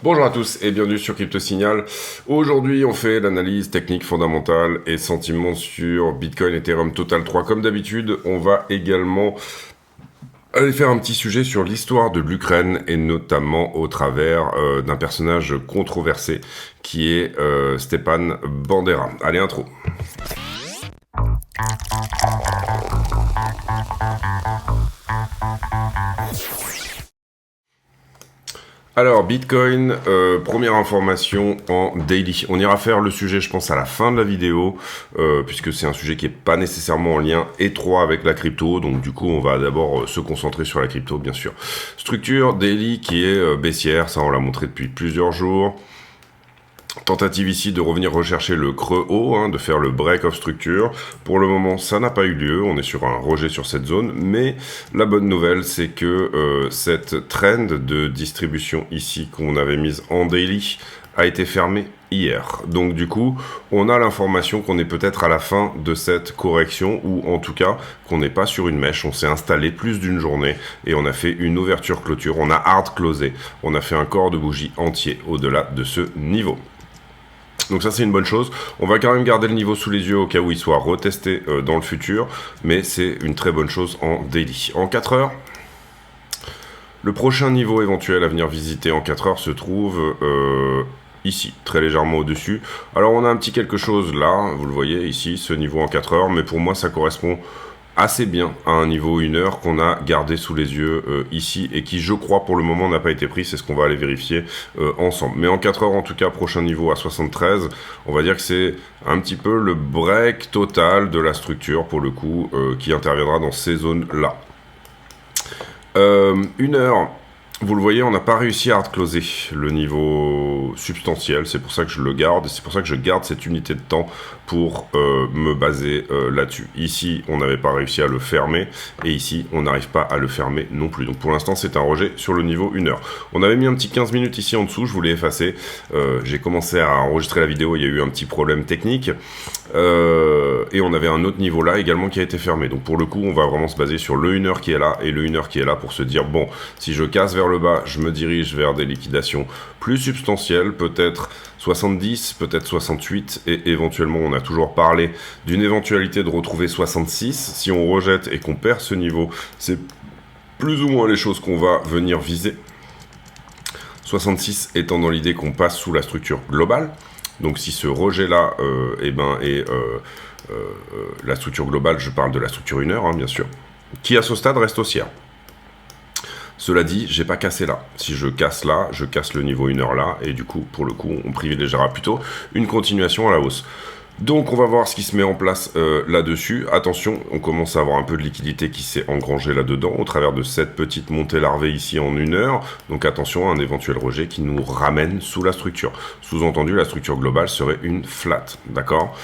Bonjour à tous et bienvenue sur Crypto Signal. Aujourd'hui, on fait l'analyse technique fondamentale et sentiments sur Bitcoin, Ethereum, Total 3. Comme d'habitude, on va également aller faire un petit sujet sur l'histoire de l'Ukraine et notamment au travers d'un personnage controversé qui est Stepan Bandera. Allez, intro. Alors, Bitcoin, première information en daily. On ira faire le sujet, je pense, à la fin de la vidéo, puisque c'est un sujet qui n'est pas nécessairement en lien étroit avec la crypto. Donc, du coup, on va d'abord se concentrer sur la crypto, bien sûr. Structure daily qui est baissière, ça on l'a montré depuis plusieurs jours. Tentative ici de revenir rechercher le creux haut, de faire le break of structure. Pour le moment, ça n'a pas eu lieu. On est sur un rejet sur cette zone. Mais la bonne nouvelle, c'est que cette trend de distribution ici qu'on avait mise en daily a été fermée hier. Donc du coup, on a l'information qu'on est peut-être à la fin de cette correction ou en tout cas qu'on n'est pas sur une mèche. On s'est installé plus d'une journée et on a fait une ouverture-clôture. On a hard closé. On a fait un corps de bougie entier au-delà de ce niveau. Donc ça c'est une bonne chose, on va quand même garder le niveau sous les yeux au cas où il soit retesté dans le futur, mais c'est une très bonne chose en daily. En 4 heures, le prochain niveau éventuel à venir visiter en 4 heures se trouve ici, très légèrement au-dessus. Alors on a un petit quelque chose là, vous le voyez ici, ce niveau en 4 heures, mais pour moi ça correspond assez bien à un niveau 1 heure qu'on a gardé sous les yeux ici et qui je crois pour le moment n'a pas été pris, c'est ce qu'on va aller vérifier ensemble. Mais en 4 heures en tout cas, prochain niveau à 73, on va dire que c'est un petit peu le break total de la structure pour le coup qui interviendra dans ces zones là. 1 heure, vous le voyez, on n'a pas réussi à hard closer le niveau substantiel, c'est pour ça que je le garde, c'est pour ça que je garde cette unité de temps pour me baser là-dessus. Ici, on n'avait pas réussi à le fermer, et ici, on n'arrive pas à le fermer non plus. Donc pour l'instant, c'est un rejet sur le niveau 1 heure. On avait mis un petit 15 minutes ici en dessous, je voulais effacer. J'ai commencé à enregistrer la vidéo, il y a eu un petit problème technique. Et on avait un autre niveau là également qui a été fermé. Donc pour le coup, on va vraiment se baser sur le 1 heure qui est là et le 1 heure qui est là pour se dire, bon, si je casse vers le bas, je me dirige vers des liquidations plus substantielles, peut-être 70, peut-être 68, et éventuellement, on a toujours parlé d'une éventualité de retrouver 66. Si on rejette et qu'on perd ce niveau, c'est plus ou moins les choses qu'on va venir viser. 66 étant dans l'idée qu'on passe sous la structure globale. Donc si ce rejet-là est la structure globale, je parle de la structure 1 heure, bien sûr, qui à ce stade reste haussière. Cela dit, j'ai pas cassé là. Si je casse là, je casse le niveau 1 heure là, et du coup, pour le coup, on privilégiera plutôt une continuation à la hausse. Donc on va voir ce qui se met en place là-dessus. Attention, on commence à avoir un peu de liquidité qui s'est engrangée là-dedans au travers de cette petite montée larvée ici en 1 heure. Donc attention à un éventuel rejet qui nous ramène sous la structure. Sous-entendu, la structure globale serait une flat, d'accord ?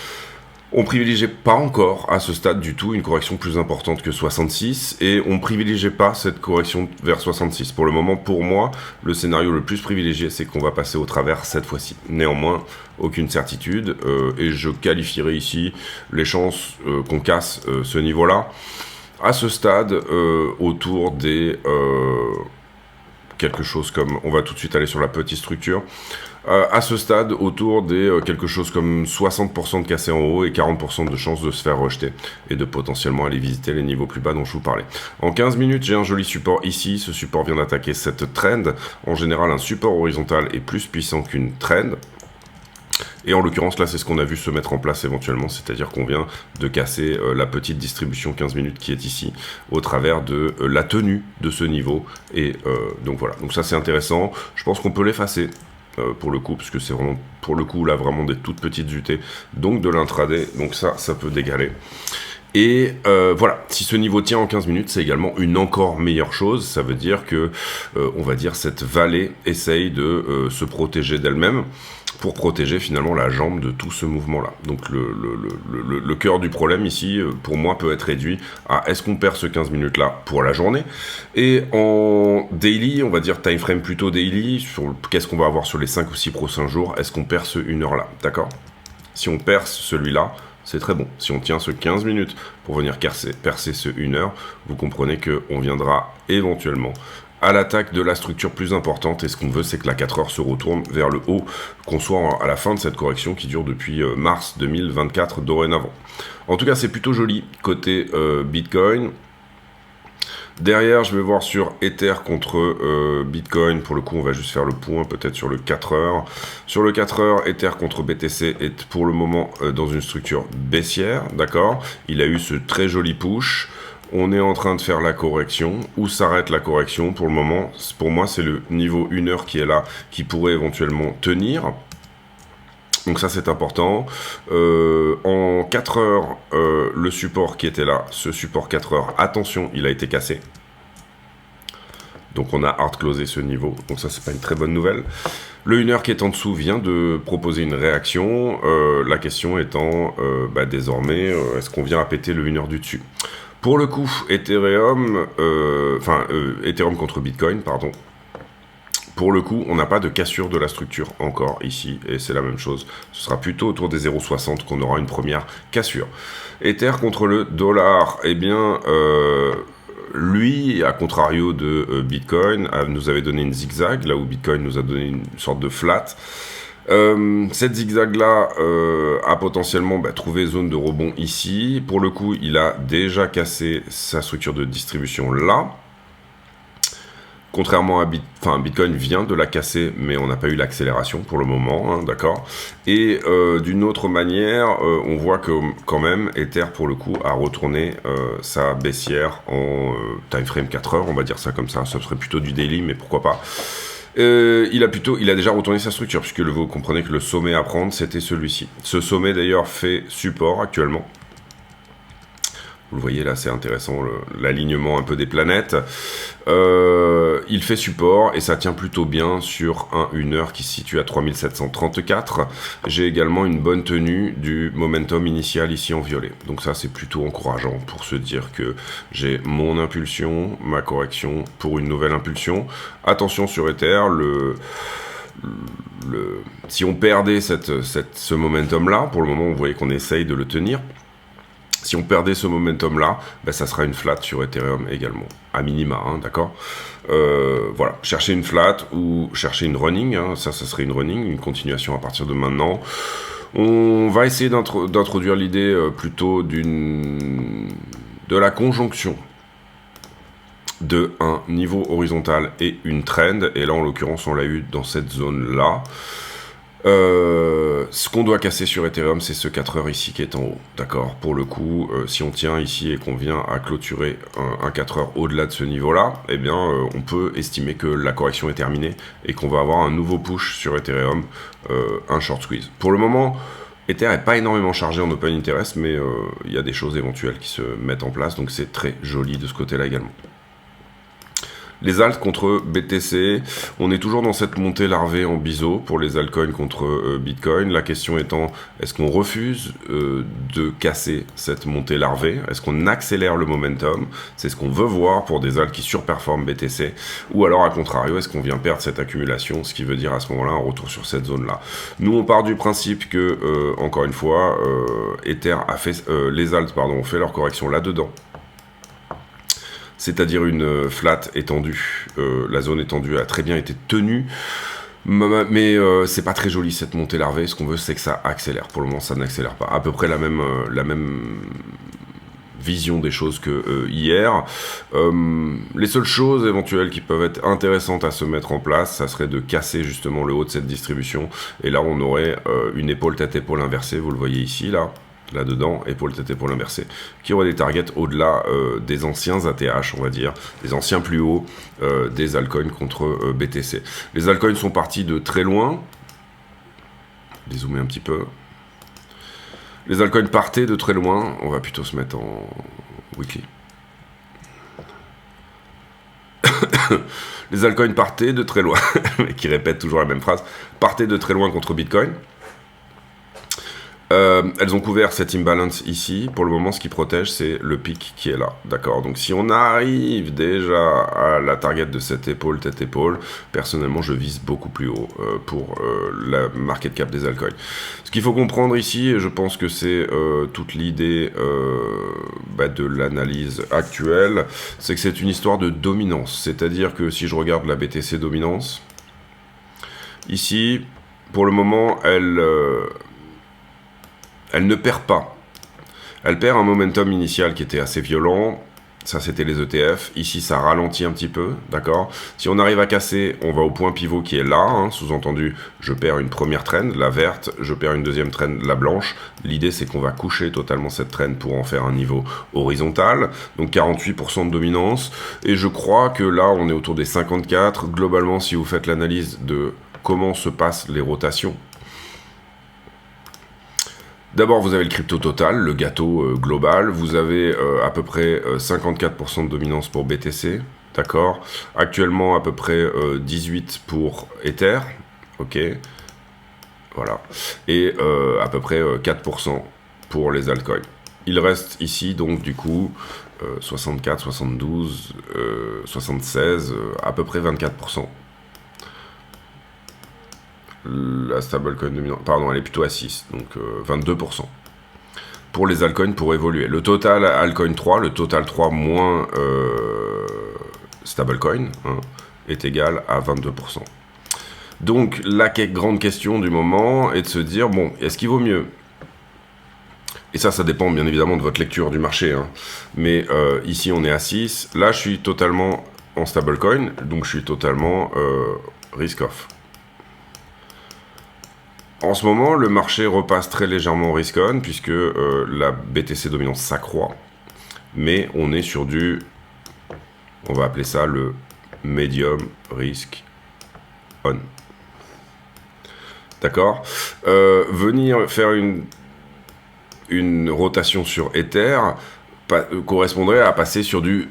On privilégiait pas encore à ce stade du tout une correction plus importante que 66 et on privilégiait pas cette correction vers 66. Pour le moment, pour moi, le scénario le plus privilégié, c'est qu'on va passer au travers cette fois-ci. Néanmoins, aucune certitude et je qualifierais ici les chances qu'on casse ce niveau-là à ce stade autour des quelque chose comme, on va tout de suite aller sur la petite structure, à ce stade autour des quelque chose comme 60% de cassé en haut et 40% de chances de se faire rejeter et de potentiellement aller visiter les niveaux plus bas dont je vous parlais. En 15 minutes, j'ai un joli support ici, ce support vient d'attaquer cette trend. En général, un support horizontal est plus puissant qu'une trend. Et en l'occurrence, là, c'est ce qu'on a vu se mettre en place éventuellement, c'est-à-dire qu'on vient de casser la petite distribution 15 minutes qui est ici, au travers de la tenue de ce niveau. Et donc voilà, donc ça c'est intéressant. Je pense qu'on peut l'effacer pour le coup, parce que c'est vraiment, pour le coup, là, vraiment des toutes petites UT, donc de l'intraday, donc ça peut dégaler. Et voilà, si ce niveau tient en 15 minutes, c'est également une encore meilleure chose. Ça veut dire que, on va dire, cette vallée essaye de se protéger d'elle-même pour protéger finalement la jambe de tout ce mouvement-là. Donc le cœur du problème ici, pour moi, peut être réduit à est-ce qu'on perd ce 15 minutes-là pour la journée. Et en daily, on va dire time frame plutôt daily, sur qu'est-ce qu'on va avoir sur les 5 ou 6 prochains jours, est-ce qu'on perd ce 1 heure-là, d'accord ? Si on perce celui-là, c'est très bon. Si on tient ce 15 minutes pour venir percer ce 1 heure, vous comprenez qu'on viendra éventuellement à l'attaque de la structure plus importante, et ce qu'on veut, c'est que la 4 heures se retourne vers le haut, qu'on soit à la fin de cette correction qui dure depuis mars 2024 dorénavant. En tout cas, c'est plutôt joli côté Bitcoin. Derrière, je vais voir sur Ether contre Bitcoin. Pour le coup, on va juste faire le point peut-être sur le 4 heures. Sur le 4 heures, Ether contre BTC est pour le moment dans une structure baissière, d'accord. Il a eu ce très joli push. On est en train de faire la correction. Où s'arrête la correction? Pour le moment, pour moi, c'est le niveau 1 heure qui est là, qui pourrait éventuellement tenir. Donc ça, c'est important. En 4 heures, le support qui était là, ce support 4 heures, attention, il a été cassé. Donc on a hard closé ce niveau. Donc ça, c'est pas une très bonne nouvelle. Le 1 heure qui est en dessous vient de proposer une réaction. La question étant, désormais, est-ce qu'on vient à péter le 1 heure du dessus? Pour le coup, Ethereum contre Bitcoin, pardon. Pour le coup, on n'a pas de cassure de la structure encore ici, et c'est la même chose. Ce sera plutôt autour des 0,60 qu'on aura une première cassure. Ether contre le dollar, eh bien, lui, à contrario de Bitcoin, nous avait donné une zigzag, là où Bitcoin nous a donné une sorte de flat. Cette zigzag-là a potentiellement trouvé zone de rebond ici. Pour le coup, il a déjà cassé sa structure de distribution là. Contrairement à Bitcoin vient de la casser, mais on n'a pas eu l'accélération pour le moment, hein, d'accord. Et d'une autre manière, on voit que quand même, Ether pour le coup a retourné sa baissière en time frame 4 heures, on va dire ça comme ça serait plutôt du daily, mais pourquoi pas. Il a déjà retourné sa structure, puisque vous comprenez que le sommet à prendre, c'était celui-ci. Ce sommet d'ailleurs fait support actuellement. Vous le voyez là, c'est intéressant, l'alignement un peu des planètes. Il fait support et ça tient plutôt bien sur un 1 heure qui se situe à 3734. J'ai également une bonne tenue du momentum initial ici en violet. Donc ça, c'est plutôt encourageant pour se dire que j'ai mon impulsion, ma correction pour une nouvelle impulsion. Attention sur Ether, si on perdait ce momentum-là, pour le moment, vous voyez qu'on essaye de le tenir. Si on perdait ce momentum-là, ça sera une flat sur Ethereum également, à minima, hein, d'accord. Voilà, chercher une flat ou chercher une running, hein, ça serait une running, une continuation à partir de maintenant. On va essayer d'introduire l'idée plutôt de la conjonction de un niveau horizontal et une trend, et là en l'occurrence on l'a eu dans cette zone-là. Ce qu'on doit casser sur Ethereum, c'est ce 4 heures ici qui est en haut, d'accord. Pour le coup, si on tient ici et qu'on vient à clôturer un 4 heures au-delà de ce niveau-là, eh bien, on peut estimer que la correction est terminée et qu'on va avoir un nouveau push sur Ethereum, un short squeeze. Pour le moment, Ether n'est pas énormément chargé en open interest, mais il y a des choses éventuelles qui se mettent en place, donc c'est très joli de ce côté-là également. Les alts contre BTC, on est toujours dans cette montée larvée en biseau pour les altcoins contre Bitcoin. La question étant, est-ce qu'on refuse de casser cette montée larvée? Est-ce qu'on accélère le momentum? C'est ce qu'on veut voir pour des alts qui surperforment BTC. Ou alors, à contrario, est-ce qu'on vient perdre cette accumulation? Ce qui veut dire à ce moment-là un retour sur cette zone-là. Nous, on part du principe que, encore une fois, Ether a fait, les alts ont fait leur correction là-dedans. C'est-à-dire une flat étendue. La zone étendue a très bien été tenue, mais c'est pas très joli cette montée larvée. Ce qu'on veut, c'est que ça accélère. Pour le moment, ça n'accélère pas. À peu près la même vision des choses que hier. Les seules choses éventuelles qui peuvent être intéressantes à se mettre en place, ça serait de casser justement le haut de cette distribution. Et là, on aurait une épaule tête-épaule inversée. Vous le voyez ici, là-dedans, épaule tête épaule inversée, qui aurait des targets au-delà des anciens ATH, on va dire, des anciens plus hauts des altcoins contre BTC. Les altcoins sont partis de très loin. Dézoomer un petit peu. Les altcoins partaient de très loin. On va plutôt se mettre en weekly. Les altcoins partaient de très loin, mais qui répètent toujours la même phrase, partaient de très loin contre Bitcoin. Elles ont couvert cet imbalance ici. Pour le moment, ce qui protège, c'est le pic qui est là. D'accord. Donc, si on arrive déjà à la target de cette épaule, tête-épaule, personnellement, je vise beaucoup plus haut pour la market cap des altcoins. Ce qu'il faut comprendre ici, et je pense que c'est toute l'idée de l'analyse actuelle, c'est que c'est une histoire de dominance. C'est-à-dire que si je regarde la BTC dominance, ici, pour le moment, elle ne perd pas. Elle perd un momentum initial qui était assez violent. Ça, c'était les ETF. Ici, ça ralentit un petit peu, d'accord. Si on arrive à casser, on va au point pivot qui est là. Hein. Sous-entendu, je perds une première trend, la verte. Je perds une deuxième trend, la blanche. L'idée, c'est qu'on va coucher totalement cette trend pour en faire un niveau horizontal. Donc, 48% de dominance. Et je crois que là, on est autour des 54. Globalement, si vous faites l'analyse de comment se passent les rotations, d'abord, vous avez le crypto total, le gâteau global. Vous avez à peu près 54% de dominance pour BTC, d'accord. Actuellement, à peu près 18% pour Ether, ok. Voilà. Et à peu près 4% pour les altcoins. Il reste ici, donc, du coup, 64, 72, 76, à peu près 24%. La stablecoin dominante, pardon, elle est plutôt à 6, donc 22%. Pour les altcoins pour évoluer. Le total altcoin 3, le total 3 moins stablecoin, hein, est égal à 22%. Donc la grande question du moment est de se dire, bon, est-ce qu'il vaut mieux? Et ça dépend bien évidemment de votre lecture du marché, hein. Mais ici on est à 6, là je suis totalement en stablecoin, donc je suis totalement risk off. En ce moment, le marché repasse très légèrement au risk on, puisque la BTC dominance s'accroît, mais on est sur du, on va appeler ça le medium risk on. D'accord. Venir faire une rotation sur Ether correspondrait à passer sur du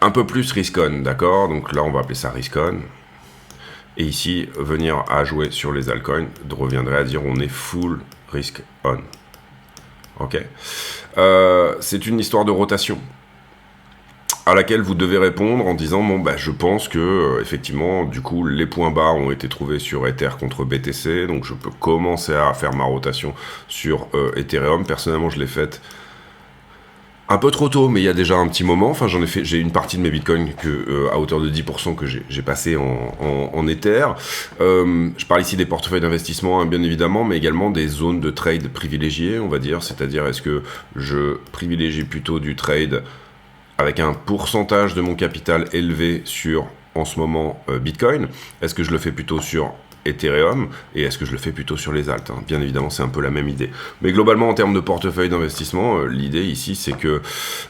un peu plus risk on, d'accord. Donc là, on va appeler ça risk on. Et ici, venir à jouer sur les altcoins reviendrait à dire on est full risk on. Ok. C'est une histoire de rotation à laquelle vous devez répondre en disant bon je pense que effectivement du coup les points bas ont été trouvés sur Ether contre BTC, donc je peux commencer à faire ma rotation sur Ethereum. Personnellement, je l'ai faite un peu trop tôt, mais il y a déjà un petit moment. Enfin, j'ai une partie de mes bitcoins à hauteur de 10% que j'ai passé en Ether. Je parle ici des portefeuilles d'investissement, hein, bien évidemment, mais également des zones de trade privilégiées, on va dire. C'est-à-dire, est-ce que je privilégie plutôt du trade avec un pourcentage de mon capital élevé sur, en ce moment, Bitcoin? Est-ce que je le fais plutôt sur Ethereum, et est-ce que je le fais plutôt sur les alts, hein? Bien évidemment, c'est un peu la même idée. Mais globalement, en termes de portefeuille d'investissement, l'idée ici, c'est que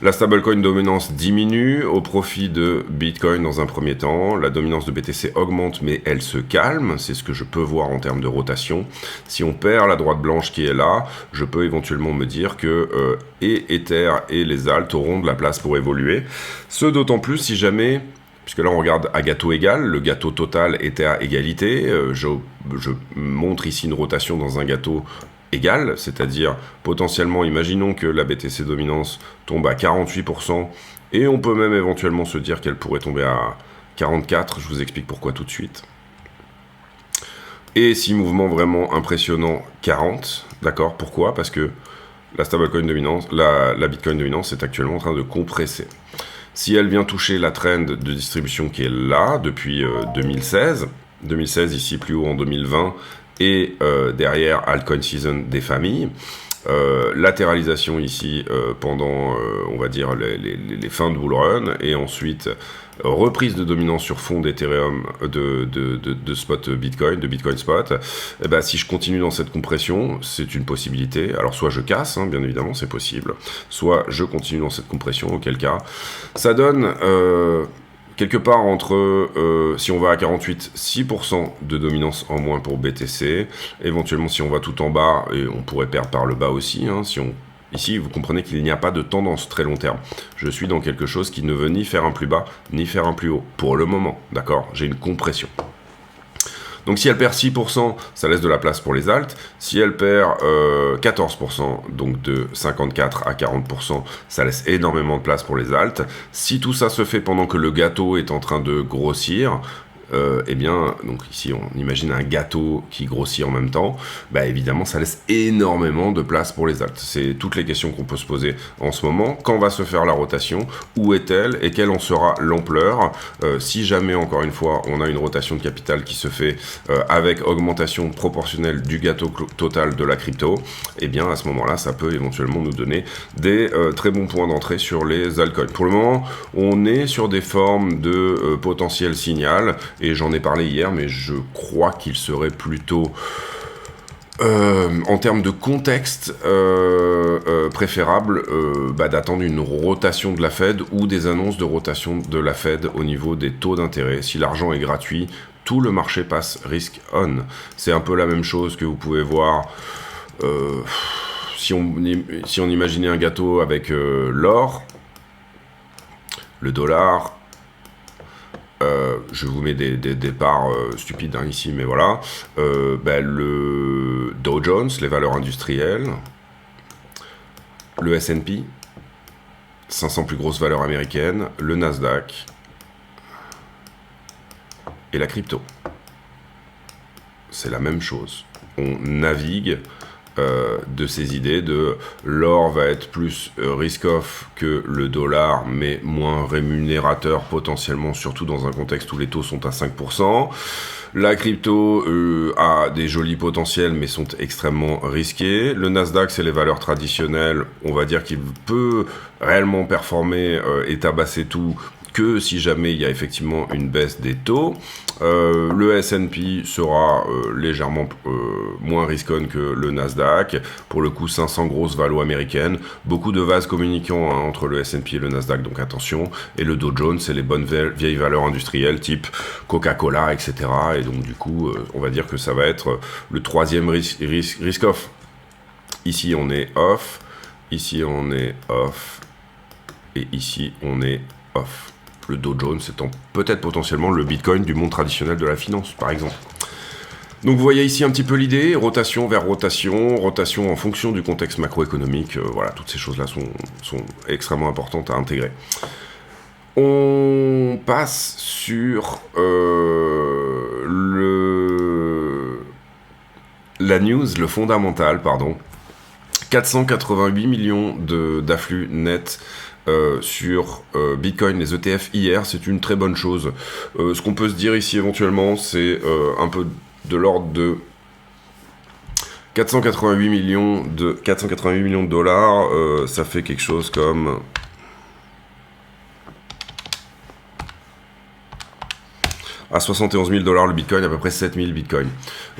la stablecoin dominance diminue au profit de Bitcoin dans un premier temps. La dominance de BTC augmente, mais elle se calme. C'est ce que je peux voir en termes de rotation. Si on perd la droite blanche qui est là, je peux éventuellement me dire que et Ether et les alts auront de la place pour évoluer. Ce d'autant plus si jamais, puisque là on regarde à gâteau égal, le gâteau total était à égalité, je montre ici une rotation dans un gâteau égal, c'est-à-dire potentiellement, imaginons que la BTC dominance tombe à 48%, et on peut même éventuellement se dire qu'elle pourrait tomber à 44%, je vous explique pourquoi tout de suite. Et si mouvement vraiment impressionnant, 40%, d'accord, pourquoi? Parce que la stablecoin dominance, la Bitcoin dominance est actuellement en train de compresser. Si elle vient toucher la trend de distribution qui est là depuis 2016 ici plus haut en 2020, et derrière altcoin season des familles, latéralisation ici pendant on va dire les fins de bull run, et ensuite reprise de dominance sur fond d'Ethereum, de spot Bitcoin, de Bitcoin spot. Et ben, si je continue dans cette compression, c'est une possibilité. Alors soit je casse, hein, bien évidemment, c'est possible, soit je continue dans cette compression, auquel cas ça donne quelque part entre, si on va à 48, 6% de dominance en moins pour BTC. Éventuellement, si on va tout en bas, et on pourrait perdre par le bas aussi, hein, ici, vous comprenez qu'il n'y a pas de tendance très long terme. Je suis dans quelque chose qui ne veut ni faire un plus bas, ni faire un plus haut, pour le moment, d'accord? J'ai une compression. Donc si elle perd 6%, ça laisse de la place pour les alts. Si elle perd 14%, donc de 54 à 40%, ça laisse énormément de place pour les alts. Si tout ça se fait pendant que le gâteau est en train de grossir, eh bien, donc ici on imagine un gâteau qui grossit en même temps, bah évidemment ça laisse énormément de place pour les alts. C'est toutes les questions qu'on peut se poser en ce moment. Quand va se faire la rotation? Où est-elle? Et quelle en sera l'ampleur? Si jamais, encore une fois, on a une rotation de capital qui se fait avec augmentation proportionnelle du gâteau total de la crypto, eh bien à ce moment-là, ça peut éventuellement nous donner des très bons points d'entrée sur les altcoins. Pour le moment, on est sur des formes de potentiel signal, et j'en ai parlé hier, mais je crois qu'il serait plutôt, en termes de contexte, préférable d'attendre une rotation de la Fed ou des annonces de rotation de la Fed au niveau des taux d'intérêt. Si l'argent est gratuit, tout le marché passe risk on. C'est un peu la même chose que vous pouvez voir si on imaginait un gâteau avec l'or, le dollar. Je vous mets des parts stupides ici, mais voilà. Le Dow Jones, les valeurs industrielles, le S&P, 500 plus grosses valeurs américaines, le Nasdaq et la crypto. C'est la même chose. On navigue de ces idées de l'or va être plus risk-off que le dollar, mais moins rémunérateur potentiellement, surtout dans un contexte où les taux sont à 5%. La crypto a des jolis potentiels, mais sont extrêmement risqués. Le Nasdaq, c'est les valeurs traditionnelles. On va dire qu'il peut réellement performer et tabasser tout que si jamais il y a effectivement une baisse des taux. Le S&P sera légèrement moins risquon que le Nasdaq. Pour le coup, 500 grosses valos américaines. Beaucoup de vases communicants entre le S&P et le Nasdaq, donc attention. Et le Dow Jones, c'est les bonnes vieilles valeurs industrielles type Coca-Cola, etc. Et donc du coup, on va dire que ça va être le troisième risk-off. Ici, on est off. Ici, on est off. Et ici, on est off. Le Dow Jones étant peut-être potentiellement le Bitcoin du monde traditionnel de la finance, par exemple. Donc vous voyez ici un petit peu l'idée, rotation vers rotation, rotation en fonction du contexte macroéconomique, voilà, toutes ces choses-là sont extrêmement importantes à intégrer. On passe sur la news, le fondamental, pardon. 488 millions d'afflux nets sur Bitcoin, les ETF hier, c'est une très bonne chose. Ce qu'on peut se dire ici éventuellement, c'est un peu de l'ordre de 488 millions de dollars, ça fait quelque chose comme à 71 000 $ le Bitcoin, à peu près 7 000 Bitcoins.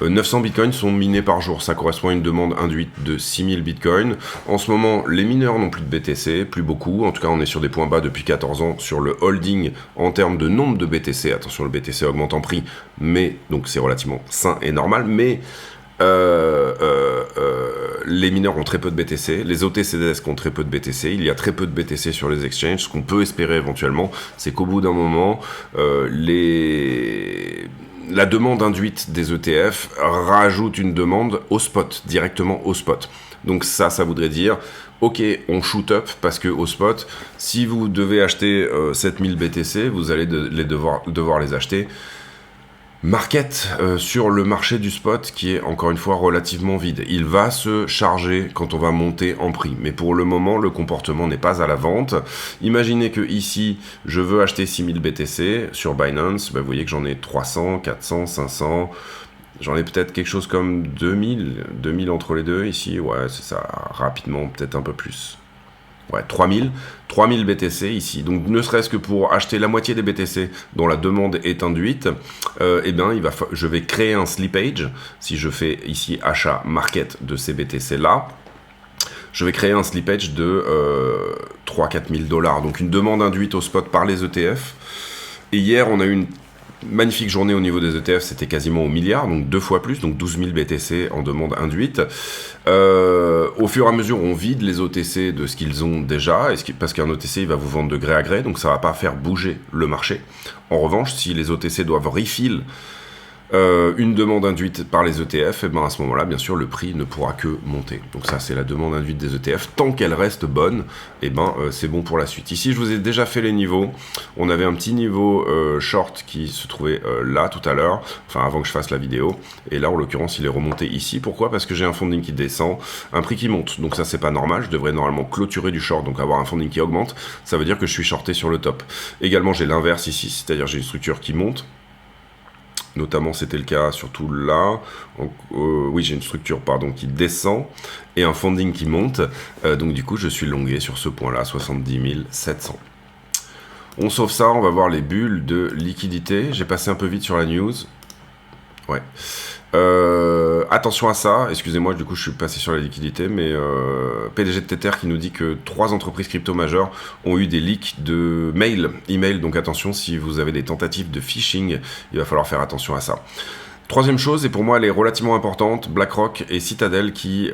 900 Bitcoins sont minés par jour, ça correspond à une demande induite de 6 000 Bitcoins. En ce moment, les mineurs n'ont plus de BTC, plus beaucoup, en tout cas on est sur des points bas depuis 14 ans sur le holding en termes de nombre de BTC. Attention, le BTC augmente en prix, mais donc c'est relativement sain et normal, mais les mineurs ont très peu de BTC, les OTCDS ont très peu de BTC, il y a très peu de BTC sur les exchanges. Ce qu'on peut espérer éventuellement, c'est qu'au bout d'un moment, la demande induite des ETF rajoute une demande au spot, directement au spot. Donc ça voudrait dire, ok, on shoot up parce que au spot, si vous devez acheter 7000 BTC, vous allez devoir les acheter market sur le marché du spot qui est encore une fois relativement vide. Il va se charger quand on va monter en prix. Mais pour le moment, le comportement n'est pas à la vente. Imaginez que ici, je veux acheter 6000 BTC sur Binance. Vous voyez que j'en ai 300, 400, 500. J'en ai peut-être quelque chose comme 2000 entre les deux ici. Ouais, c'est ça. Rapidement, peut-être un peu plus. Ouais, 3000 BTC ici. Donc ne serait-ce que pour acheter la moitié des BTC dont la demande est induite, je vais créer un slippage. Si je fais ici achat market de ces BTC là, je vais créer un slippage de 3-4 000 $. Donc une demande induite au spot par les ETF. Et hier, on a eu une magnifique journée au niveau des ETF, c'était quasiment au milliard, donc 2 fois plus, donc 12 000 BTC en demande induite. Au fur et à mesure, on vide les OTC de ce qu'ils ont déjà, parce qu'un OTC, il va vous vendre de gré à gré, donc ça va pas faire bouger le marché. En revanche, si les OTC doivent refill une demande induite par les ETF, et ben à ce moment-là, bien sûr, le prix ne pourra que monter. Donc ça, c'est la demande induite des ETF. Tant qu'elle reste bonne, et ben c'est bon pour la suite. Ici, je vous ai déjà fait les niveaux. On avait un petit niveau short qui se trouvait là tout à l'heure, enfin avant que je fasse la vidéo. Et là, en l'occurrence, il est remonté ici. Pourquoi? Parce que j'ai un funding qui descend, un prix qui monte. Donc ça, c'est pas normal. Je devrais normalement clôturer du short, donc avoir un funding qui augmente. Ça veut dire que je suis shorté sur le top. Également, j'ai l'inverse ici, c'est-à-dire j'ai une structure qui monte. Notamment, c'était le cas surtout là. Donc, oui, j'ai une structure qui descend et un funding qui monte. Donc, du coup, je suis longué sur ce point-là, 70 700. On sauve ça, on va voir les bulles de liquidité. J'ai passé un peu vite sur la news. Ouais. Attention à ça, excusez-moi, du coup je suis passé sur la liquidité, mais PDG de Tether qui nous dit que 3 entreprises crypto majeures ont eu des leaks de email, donc attention, si vous avez des tentatives de phishing, il va falloir faire attention à ça. Troisième chose, et pour moi elle est relativement importante, BlackRock et Citadel qui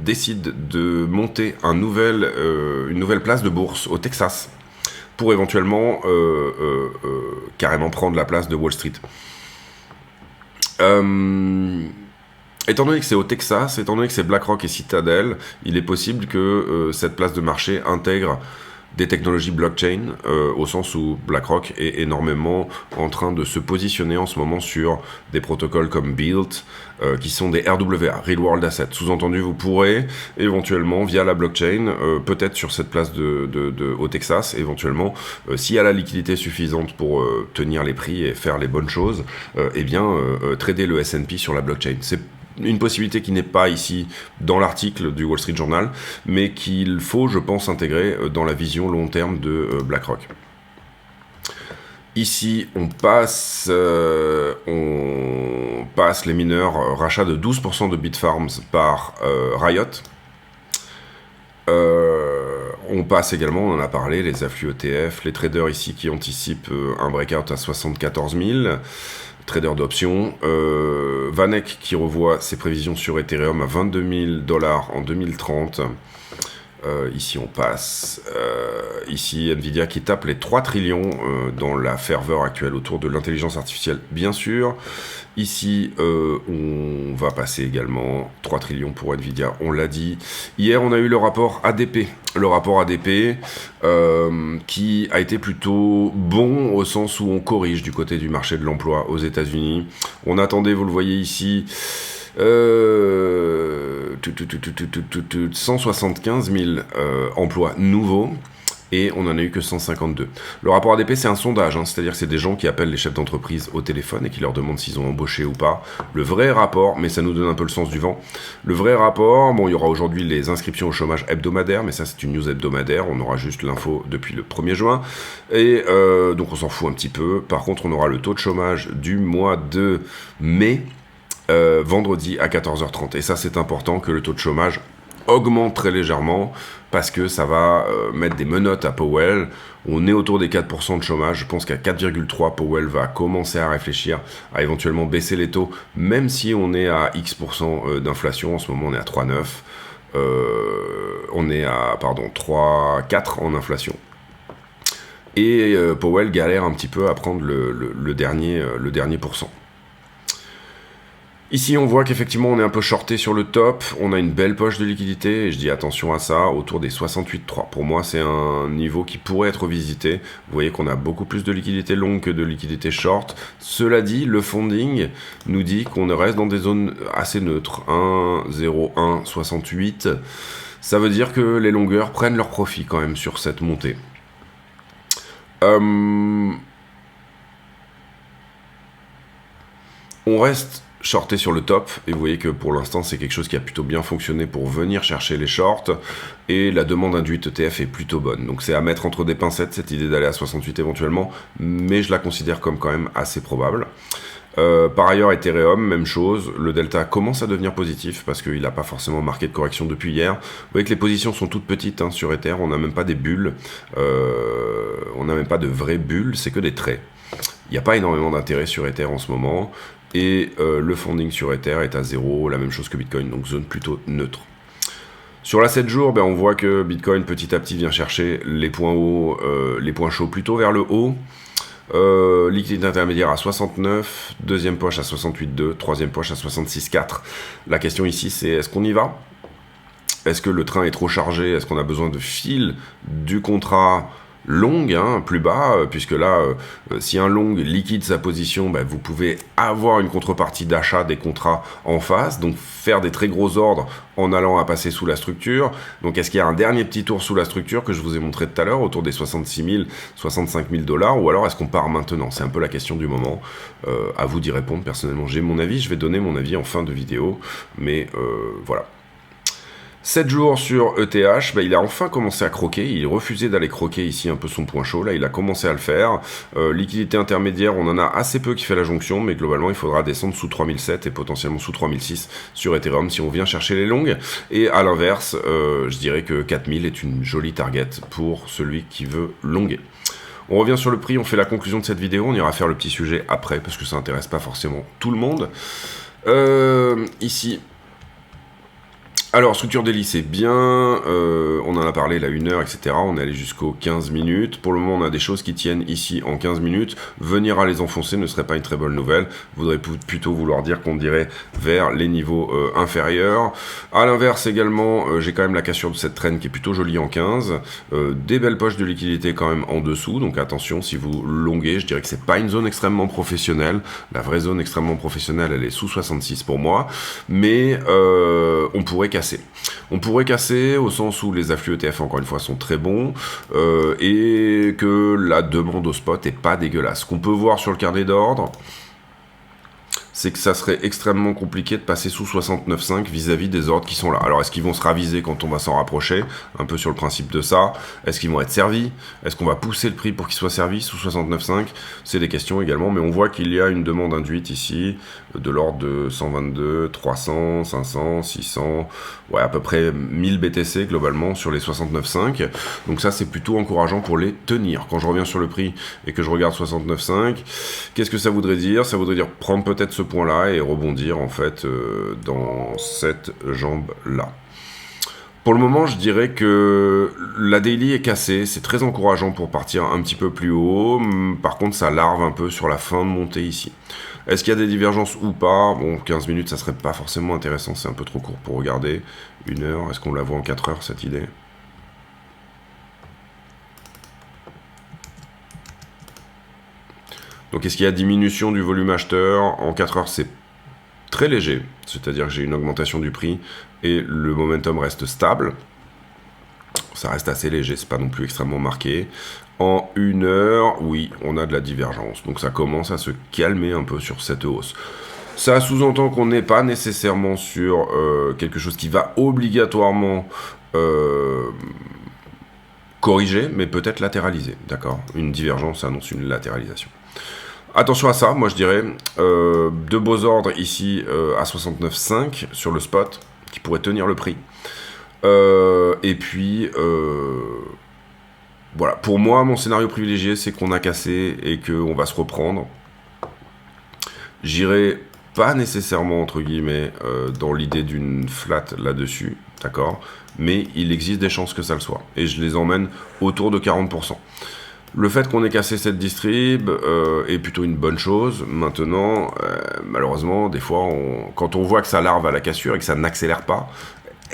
décident de monter une nouvelle place de bourse au Texas pour éventuellement carrément prendre la place de Wall Street. Étant donné que c'est au Texas, étant donné que c'est BlackRock et Citadel, il est possible que cette place de marché intègre des technologies blockchain, au sens où BlackRock est énormément en train de se positionner en ce moment sur des protocoles comme BUILT, qui sont des RWA, Real World Assets. Sous-entendu, vous pourrez éventuellement, via la blockchain, peut-être sur cette place au Texas, éventuellement, s'il y a la liquidité suffisante pour tenir les prix et faire les bonnes choses, trader le S&P sur la blockchain. C'est une possibilité qui n'est pas ici dans l'article du Wall Street Journal, mais qu'il faut, je pense, intégrer dans la vision long terme de BlackRock. Ici, on passe les mineurs, rachat de 12% de Bitfarms par Riot. On passe également, on en a parlé, les afflux ETF, les traders ici qui anticipent un breakout à 74 000. Trader d'options, Vanek qui revoit ses prévisions sur Ethereum à 22 000 $ en 2030. Ici on passe, ici Nvidia qui tape les 3 trillions dans la ferveur actuelle autour de l'intelligence artificielle, bien sûr. Ici, on va passer également 3 trillions pour Nvidia, on l'a dit. Hier, on a eu le rapport ADP. Le rapport ADP qui a été plutôt bon au sens où on corrige du côté du marché de l'emploi aux États-Unis. On attendait, vous le voyez ici, 175 000 emplois nouveaux. Et on n'en a eu que 152. Le rapport ADP, c'est un sondage, c'est-à-dire que c'est des gens qui appellent les chefs d'entreprise au téléphone et qui leur demandent s'ils ont embauché ou pas. Le vrai rapport, mais ça nous donne un peu le sens du vent, le vrai rapport, bon, il y aura aujourd'hui les inscriptions au chômage hebdomadaire, mais ça c'est une news hebdomadaire, on aura juste l'info depuis le 1er juin, et donc on s'en fout un petit peu. Par contre, on aura le taux de chômage du mois de mai, vendredi à 14h30. Et ça, c'est important que le taux de chômage augmente très légèrement parce que ça va mettre des menottes à Powell. On est autour des 4% de chômage. Je pense qu'à 4,3, Powell va commencer à réfléchir à éventuellement baisser les taux, même si on est à X% d'inflation. En ce moment, on est à 3,9. On est à 3,4 en inflation. Et Powell galère un petit peu à prendre le dernier pourcent. Ici, on voit qu'effectivement, on est un peu shorté sur le top. On a une belle poche de liquidité, et je dis attention à ça, autour des 68,3. Pour moi, c'est un niveau qui pourrait être visité. Vous voyez qu'on a beaucoup plus de liquidité longue que de liquidité short. Cela dit, le funding nous dit qu'on reste dans des zones assez neutres. 1, 0, 1, 68. Ça veut dire que les longueurs prennent leur profit quand même sur cette montée. On reste shorté sur le top, et vous voyez que pour l'instant c'est quelque chose qui a plutôt bien fonctionné pour venir chercher les shorts, et la demande induite ETF est plutôt bonne, donc c'est à mettre entre des pincettes cette idée d'aller à 68 éventuellement, mais je la considère comme quand même assez probable. Par ailleurs, Ethereum, même chose, le delta commence à devenir positif parce qu'il n'a pas forcément marqué de correction depuis hier. Vous voyez que les positions sont toutes petites sur Ether, on n'a même pas des bulles, on n'a même pas de vraies bulles, c'est que des traits. Il n'y a pas énormément d'intérêt sur Ether en ce moment, et le funding sur Ether est à 0, la même chose que Bitcoin, donc zone plutôt neutre. Sur la 7 jours, on voit que Bitcoin petit à petit vient chercher les points hauts, les points chauds plutôt vers le haut. Liquidité intermédiaire à 69, deuxième poche à 68,2, troisième poche à 66,4. La question ici, c'est est-ce qu'on y va? Est-ce que le train est trop chargé? Est-ce qu'on a besoin de fil du contrat long, hein, plus bas, puisque là, si un long liquide sa position, bah, vous pouvez avoir une contrepartie d'achat des contrats en face, donc faire des très gros ordres en allant à passer sous la structure. Donc est-ce qu'il y a un dernier petit tour sous la structure que je vous ai montré tout à l'heure, autour des 66 000, 65 000 $, ou alors est-ce qu'on part maintenant? C'est un peu la question du moment, à vous d'y répondre. Personnellement, j'ai mon avis, je vais donner mon avis en fin de vidéo, mais voilà. 7 jours sur ETH, bah, il a enfin commencé à croquer, il refusait d'aller croquer ici un peu son point chaud, là il a commencé à le faire. Liquidité intermédiaire, on en a assez peu qui fait la jonction, mais globalement il faudra descendre sous 3007 et potentiellement sous 3006 sur Ethereum si on vient chercher les longues. Et à l'inverse, je dirais que 4000 est une jolie target pour celui qui veut longuer. On revient sur le prix, on fait la conclusion de cette vidéo, on ira faire le petit sujet après, parce que ça n'intéresse pas forcément tout le monde. Ici... Alors, structure daily, c'est bien, on en a parlé là 1 heure, etc. On est allé jusqu'aux 15 minutes. Pour le moment, on a des choses qui tiennent ici en 15 minutes. Venir à les enfoncer ne serait pas une très bonne nouvelle. Voudrait plutôt vouloir dire qu'on dirait vers les niveaux inférieurs. À l'inverse également, j'ai quand même la cassure de cette traîne qui est plutôt jolie en 15. Des belles poches de liquidité quand même en dessous. Donc attention, si vous longuez, je dirais que c'est pas une zone extrêmement professionnelle. La vraie zone extrêmement professionnelle, elle est sous 66 pour moi. Mais on pourrait casser. On pourrait casser au sens où les afflux ETF encore une fois sont très bons et que la demande au spot est pas dégueulasse. Ce qu'on peut voir sur le carnet d'ordre, c'est que ça serait extrêmement compliqué de passer sous 69,5 vis-à-vis des ordres qui sont là. Alors, est-ce qu'ils vont se raviser quand on va s'en rapprocher? Un peu sur le principe de ça. Est-ce qu'ils vont être servis? Est-ce qu'on va pousser le prix pour qu'ils soient servis sous 69,5? C'est des questions également, mais on voit qu'il y a une demande induite ici de l'ordre de 122, 300, 500, 600, ouais, à peu près 1000 BTC globalement sur les 69,5. Donc ça, c'est plutôt encourageant pour les tenir. Quand je reviens sur le prix et que je regarde 69,5, qu'est-ce que ça voudrait dire? Ça voudrait dire prendre peut-être ce point-là et rebondir en fait dans cette jambe-là. Pour le moment, je dirais que la daily est cassée, c'est très encourageant pour partir un petit peu plus haut. Par contre, ça larve un peu sur la fin de montée ici. Est-ce qu'il y a des divergences ou pas? Bon, 15 minutes, ça serait pas forcément intéressant, c'est un peu trop court pour regarder. 1 heure, est-ce qu'on la voit en 4 heures, cette idée? Donc est-ce qu'il y a diminution du volume acheteur? En 4 heures, c'est très léger, c'est-à-dire que j'ai une augmentation du prix et le momentum reste stable. Ça reste assez léger, c'est pas non plus extrêmement marqué. En 1 heure, oui, on a de la divergence. Donc ça commence à se calmer un peu sur cette hausse. Ça sous-entend qu'on n'est pas nécessairement sur quelque chose qui va obligatoirement corriger, mais peut-être latéraliser, d'accord? Une divergence annonce une latéralisation. Attention à ça, moi je dirais, de beaux ordres ici à 69,5 sur le spot, qui pourraient tenir le prix. Et puis, voilà, pour moi, mon scénario privilégié, c'est qu'on a cassé et qu'on va se reprendre. J'irai pas nécessairement, entre guillemets, dans l'idée d'une flat là-dessus, d'accord? Mais il existe des chances que ça le soit. Et je les emmène autour de 40%. Le fait qu'on ait cassé cette distrib est plutôt une bonne chose. Maintenant, malheureusement, des fois, quand on voit que ça larve à la cassure et que ça n'accélère pas,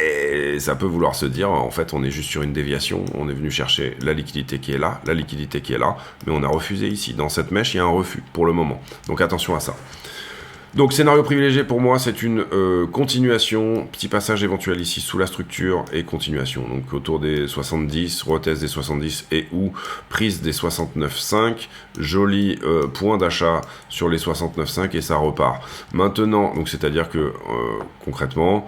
et ça peut vouloir se dire, en fait, on est juste sur une déviation, on est venu chercher la liquidité qui est là, mais on a refusé ici. Dans cette mèche, il y a un refus pour le moment. Donc attention à ça. Donc scénario privilégié pour moi, c'est une continuation, petit passage éventuel ici sous la structure et continuation. Donc autour des 70, retest des 70 et ou prise des 69,5, joli point d'achat sur les 69,5 et ça repart. Maintenant, donc c'est-à-dire que concrètement,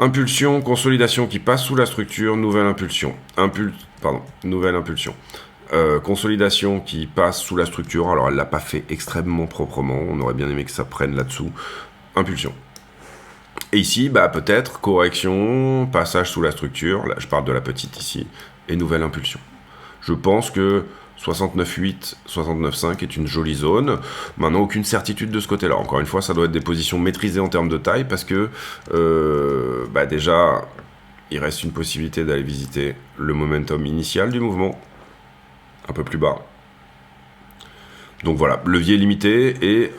impulsion, consolidation qui passe sous la structure, nouvelle impulsion. Nouvelle impulsion. Consolidation qui passe sous la structure, alors elle l'a pas fait extrêmement proprement, on aurait bien aimé que ça prenne là-dessous, impulsion. Et ici, bah peut-être correction, passage sous la structure, là je parle de la petite ici, et nouvelle impulsion. Je pense que 69,8, 69,5 est une jolie zone. Maintenant, aucune certitude de ce côté-là. Encore une fois, ça doit être des positions maîtrisées en termes de taille, parce que bah déjà, il reste une possibilité d'aller visiter le momentum initial du mouvement, un peu plus bas. Donc voilà, levier limité et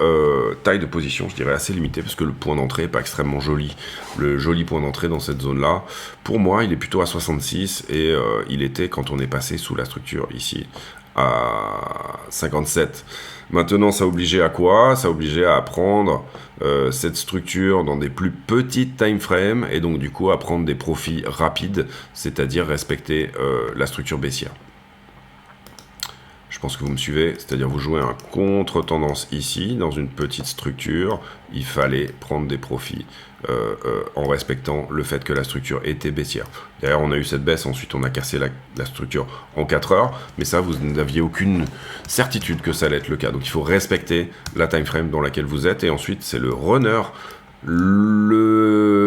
taille de position, je dirais assez limitée, parce que le point d'entrée n'est pas extrêmement joli. Le joli point d'entrée dans cette zone-là, pour moi, il est plutôt à 66, et il était quand on est passé sous la structure ici, à 57. Maintenant, ça obligeait à quoi? Ça obligeait à prendre cette structure dans des plus petites time frames, et donc du coup à prendre des profits rapides, c'est-à-dire respecter la structure baissière. Je pense que vous me suivez, c'est-à-dire vous jouez un contre-tendance ici, dans une petite structure, il fallait prendre des profits en respectant le fait que la structure était baissière. D'ailleurs, on a eu cette baisse, ensuite on a cassé la structure en 4 heures, mais ça, vous n'aviez aucune certitude que ça allait être le cas. Donc il faut respecter la time frame dans laquelle vous êtes, et ensuite c'est le runner, le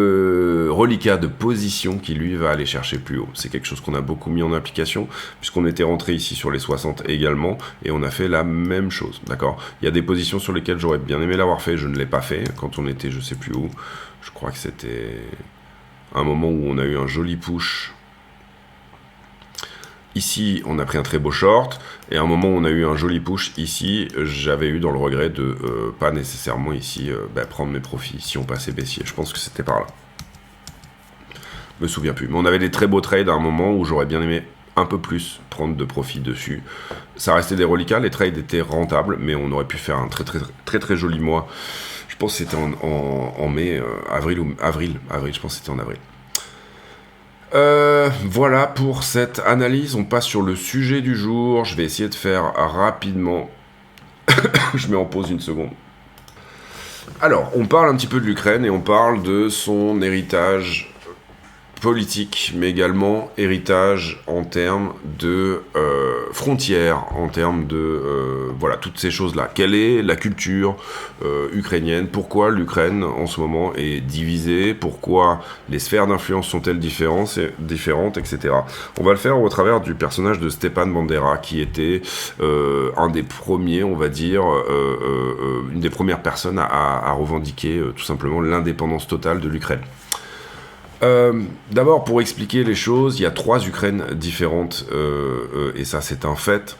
reliquat de position qui lui va aller chercher plus haut. C'est quelque chose qu'on a beaucoup mis en application puisqu'on était rentré ici sur les 60 également et on a fait la même chose, d'accord. Il y a des positions sur lesquelles j'aurais bien aimé l'avoir fait, je ne l'ai pas fait quand on était je sais plus où, je crois que c'était un moment où on a eu un joli push. Ici, on a pris un très beau short, et à un moment où on a eu un joli push ici, j'avais eu dans le regret de pas nécessairement ici prendre mes profits si on passait baissier. Je pense que c'était par là. Je me souviens plus. Mais on avait des très beaux trades à un moment où j'aurais bien aimé un peu plus prendre de profit dessus. Ça restait des reliquats, les trades étaient rentables, mais on aurait pu faire un très joli mois. Je pense que c'était en mai, avril, je pense que c'était en avril. Voilà pour cette analyse, on passe sur le sujet du jour, je vais essayer de faire rapidement, je mets en pause une seconde. Alors, on parle un petit peu de l'Ukraine et on parle de son héritage politique, mais également héritage en termes de frontières, en termes de voilà, toutes ces choses-là. Quelle est la culture ukrainienne? Pourquoi l'Ukraine en ce moment est divisée? Pourquoi les sphères d'influence sont-elles différentes, etc. On va le faire au travers du personnage de Stepan Bandera, qui était un des premiers, on va dire, une des premières personnes à revendiquer tout simplement l'indépendance totale de l'Ukraine. D'abord, pour expliquer les choses, il y a 3 Ukraines différentes, et ça c'est un fait.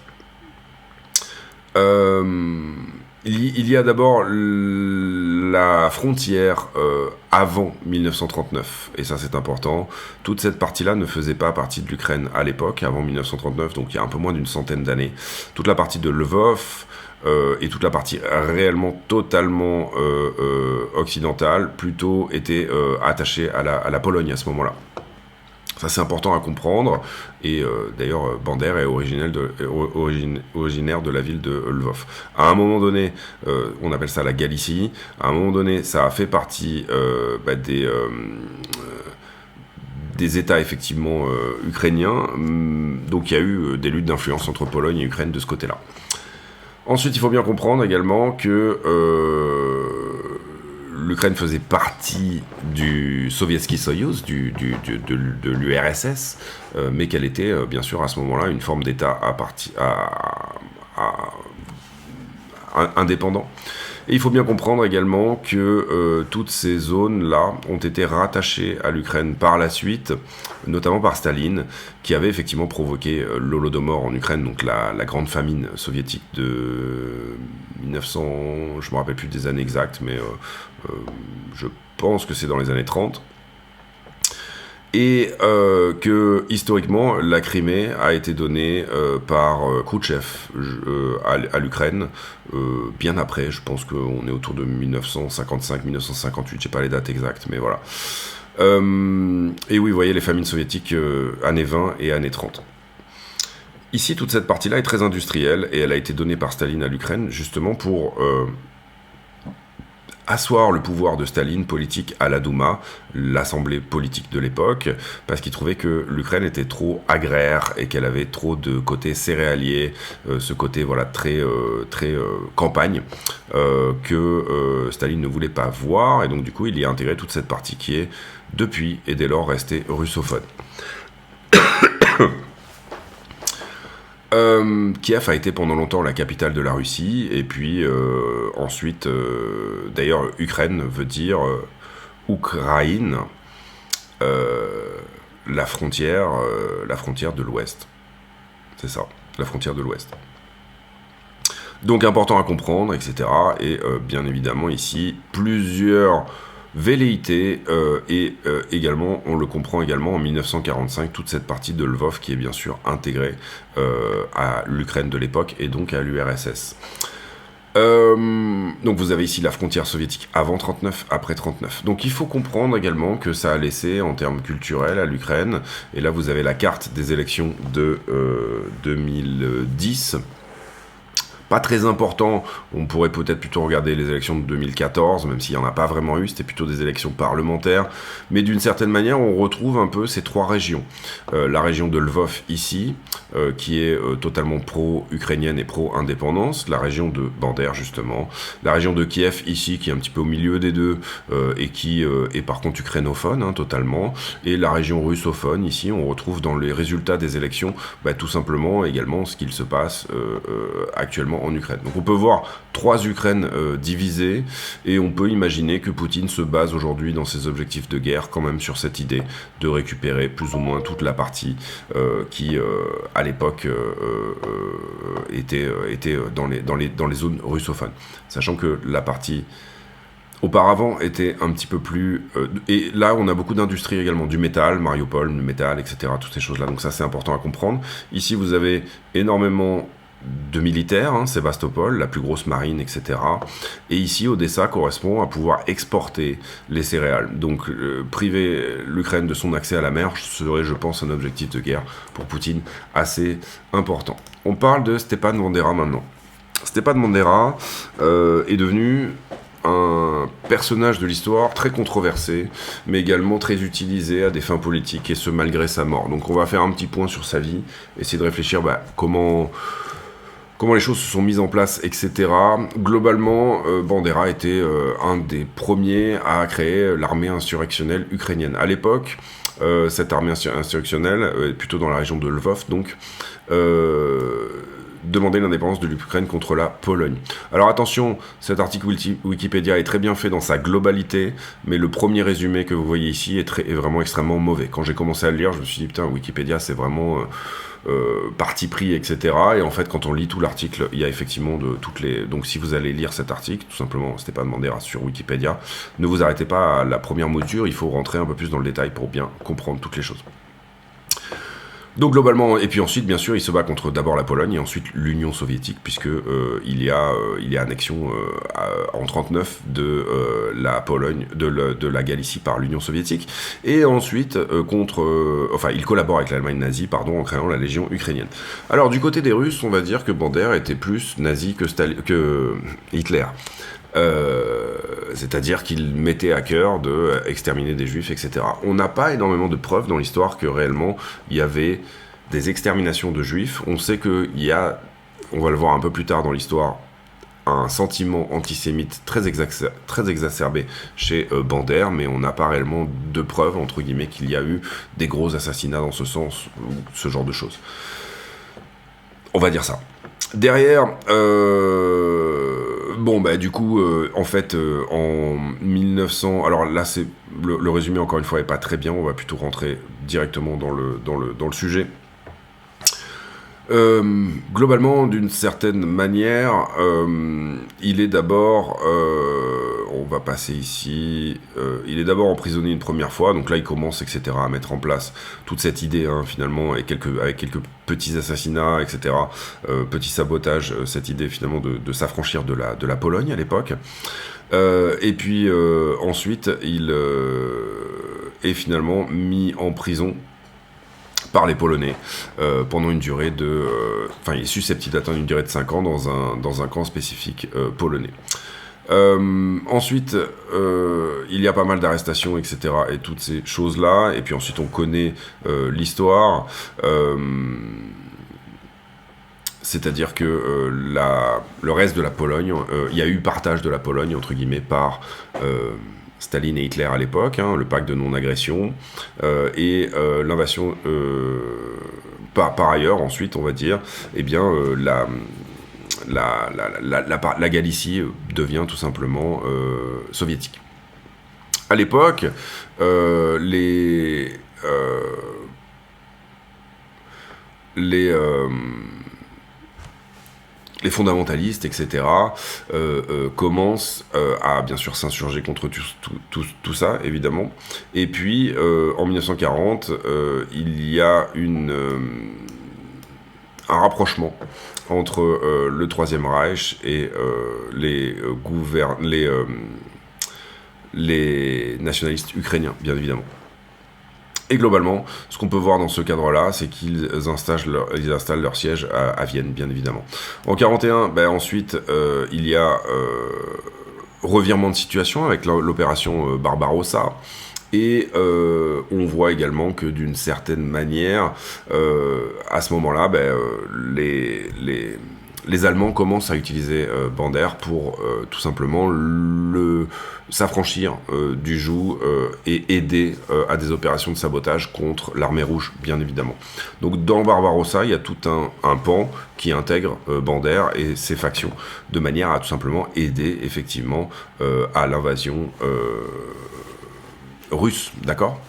Il y a d'abord la frontière avant 1939, et ça c'est important. Toute cette partie-là ne faisait pas partie de l'Ukraine à l'époque, avant 1939, donc il y a un peu moins d'une centaine d'années. Toute la partie de Lvov, et toute la partie réellement totalement occidentale plutôt était attachée à la Pologne à ce moment-là. Ça c'est important à comprendre, et d'ailleurs Bandera est originaire de la ville de Lvov. À un moment donné, on appelle ça la Galicie, à un moment donné ça a fait partie des États effectivement ukrainiens, donc il y a eu des luttes d'influence entre Pologne et Ukraine de ce côté-là. Ensuite, il faut bien comprendre également que l'Ukraine faisait partie du Sovietsky Soyouz, de l'URSS, mais qu'elle était bien sûr à ce moment-là une forme d'État indépendant. Et il faut bien comprendre également que toutes ces zones-là ont été rattachées à l'Ukraine par la suite, notamment par Staline, qui avait effectivement provoqué l'Holodomor en Ukraine, donc la grande famine soviétique de 1900, je ne me rappelle plus des années exactes, mais je pense que c'est dans les années 30. Et que historiquement la Crimée a été donnée par Khrouchtchev à l'Ukraine bien après. Je pense qu'on est autour de 1955-1958, je sais pas les dates exactes, mais voilà. Et oui, vous voyez les famines soviétiques années 20 et années 30. Ici, toute cette partie-là est très industrielle et elle a été donnée par Staline à l'Ukraine justement pour asseoir le pouvoir de Staline politique à la Douma, l'assemblée politique de l'époque, parce qu'il trouvait que l'Ukraine était trop agraire et qu'elle avait trop de côté céréalier, ce côté voilà très campagne, que Staline ne voulait pas voir, et donc du coup il y a intégré toute cette partie qui est depuis et dès lors restée russophone. Kiev a été pendant longtemps la capitale de la Russie, et puis ensuite, d'ailleurs, Ukraine veut dire Ukraine, la frontière de l'Ouest. C'est ça, la frontière de l'Ouest. Donc important à comprendre, etc. Et bien évidemment ici, plusieurs velléités et également, on le comprend également en 1945, toute cette partie de Lvov qui est bien sûr intégrée à l'Ukraine de l'époque et donc à l'URSS. Donc vous avez ici la frontière soviétique avant 39, après 39. Donc il faut comprendre également que ça a laissé en termes culturels à l'Ukraine, et là vous avez la carte des élections de 2010. Pas très important, on pourrait peut-être plutôt regarder les élections de 2014, même s'il n'y en a pas vraiment eu, c'était plutôt des élections parlementaires, mais d'une certaine manière on retrouve un peu ces trois régions. La région de Lvov ici, qui est totalement pro-ukrainienne et pro-indépendance, la région de Bander justement, la région de Kiev ici, qui est un petit peu au milieu des deux, et qui est par contre ukrainophone, hein, totalement, et la région russophone ici, on retrouve dans les résultats des élections, tout simplement également ce qu'il se passe actuellement en Ukraine. Donc on peut voir trois Ukraines divisées, et on peut imaginer que Poutine se base aujourd'hui dans ses objectifs de guerre quand même sur cette idée de récupérer plus ou moins toute la partie qui à l'époque était dans les zones russophones. Sachant que la partie auparavant était un petit peu plus... et là, on a beaucoup d'industries également, du métal, Mariupol, du métal, etc., toutes ces choses-là. Donc ça, c'est important à comprendre. Ici, vous avez énormément de militaires, hein, Sébastopol, la plus grosse marine, etc. Et ici, Odessa correspond à pouvoir exporter les céréales. Donc, priver l'Ukraine de son accès à la mer serait, je pense, un objectif de guerre pour Poutine assez important. On parle de Stepan Bandera maintenant. Stepan Bandera est devenu un personnage de l'histoire très controversé, mais également très utilisé à des fins politiques, et ce malgré sa mort. Donc on va faire un petit point sur sa vie, essayer de réfléchir comment les choses se sont mises en place, etc. Globalement, Bandera était un des premiers à créer l'armée insurrectionnelle ukrainienne. À l'époque, cette armée insurrectionnelle, plutôt dans la région de Lvov, donc, demander l'indépendance de l'Ukraine contre la Pologne. Alors attention, cet article Wikipédia est très bien fait dans sa globalité, mais le premier résumé que vous voyez ici est vraiment extrêmement mauvais. Quand j'ai commencé à le lire, je me suis dit, putain, Wikipédia, c'est vraiment parti pris, etc. Et en fait, quand on lit tout l'article, il y a effectivement de toutes les... Donc si vous allez lire cet article, tout simplement, Stepan Bandera sur Wikipédia, ne vous arrêtez pas à la première mouture, il faut rentrer un peu plus dans le détail pour bien comprendre toutes les choses. Donc globalement, et puis ensuite, bien sûr, il se bat contre d'abord la Pologne et ensuite l'Union soviétique, puisque il y a annexion en 39 de la Pologne, de la Galicie par l'Union soviétique, et ensuite il collabore avec l'Allemagne nazie, en créant la Légion ukrainienne. Alors du côté des Russes, on va dire que Bandera était plus nazi que Hitler. C'est-à-dire qu'il mettait à cœur de exterminer des juifs, etc. On n'a pas énormément de preuves dans l'histoire que réellement il y avait des exterminations de juifs. On sait qu'il y a, on va le voir un peu plus tard dans l'histoire, un sentiment antisémite très exacerbé chez Bandera, mais on n'a pas réellement de preuves, entre guillemets, qu'il y a eu des gros assassinats dans ce sens, ou ce genre de choses. On va dire ça. Derrière, en 1900... Alors là, c'est le résumé, encore une fois, n'est pas très bien. On va plutôt rentrer directement dans le sujet. Globalement, d'une certaine manière, il est d'abord... on va passer ici... il est d'abord emprisonné une première fois. Donc là, il commence, etc., à mettre en place toute cette idée, hein, finalement, avec quelques petits assassinats, etc., petits sabotages, cette idée, finalement, de s'affranchir de la Pologne, à l'époque. Et puis, ensuite, il est finalement mis en prison par les Polonais pendant une durée de... il est susceptible d'atteindre une durée de 5 ans dans un camp spécifique polonais. Ensuite, il y a pas mal d'arrestations, etc., et toutes ces choses-là, et puis ensuite on connaît l'histoire, c'est-à-dire que le reste de la Pologne, il y a eu partage de la Pologne, entre guillemets, par... Staline et Hitler à l'époque, hein, le pacte de non-agression, et l'invasion, par ailleurs, ensuite, on va dire, la Galicie devient tout simplement soviétique. À l'époque, les fondamentalistes, etc., commencent à bien sûr s'insurger contre tout ça, évidemment. Et puis, en 1940, il y a un rapprochement entre le Troisième Reich et les nationalistes ukrainiens, bien évidemment. Et globalement, ce qu'on peut voir dans ce cadre-là, c'est qu'ils installent leur siège à Vienne, bien évidemment. En 41, ensuite, il y a revirement de situation avec l'opération Barbarossa. Et on voit également que d'une certaine manière, à ce moment-là, les Allemands commencent à utiliser Bender pour tout simplement s'affranchir du joug et aider à des opérations de sabotage contre l'armée rouge, bien évidemment. Donc dans Barbarossa, il y a tout un pan qui intègre Bender et ses factions de manière à tout simplement aider effectivement à l'invasion russe, d'accord.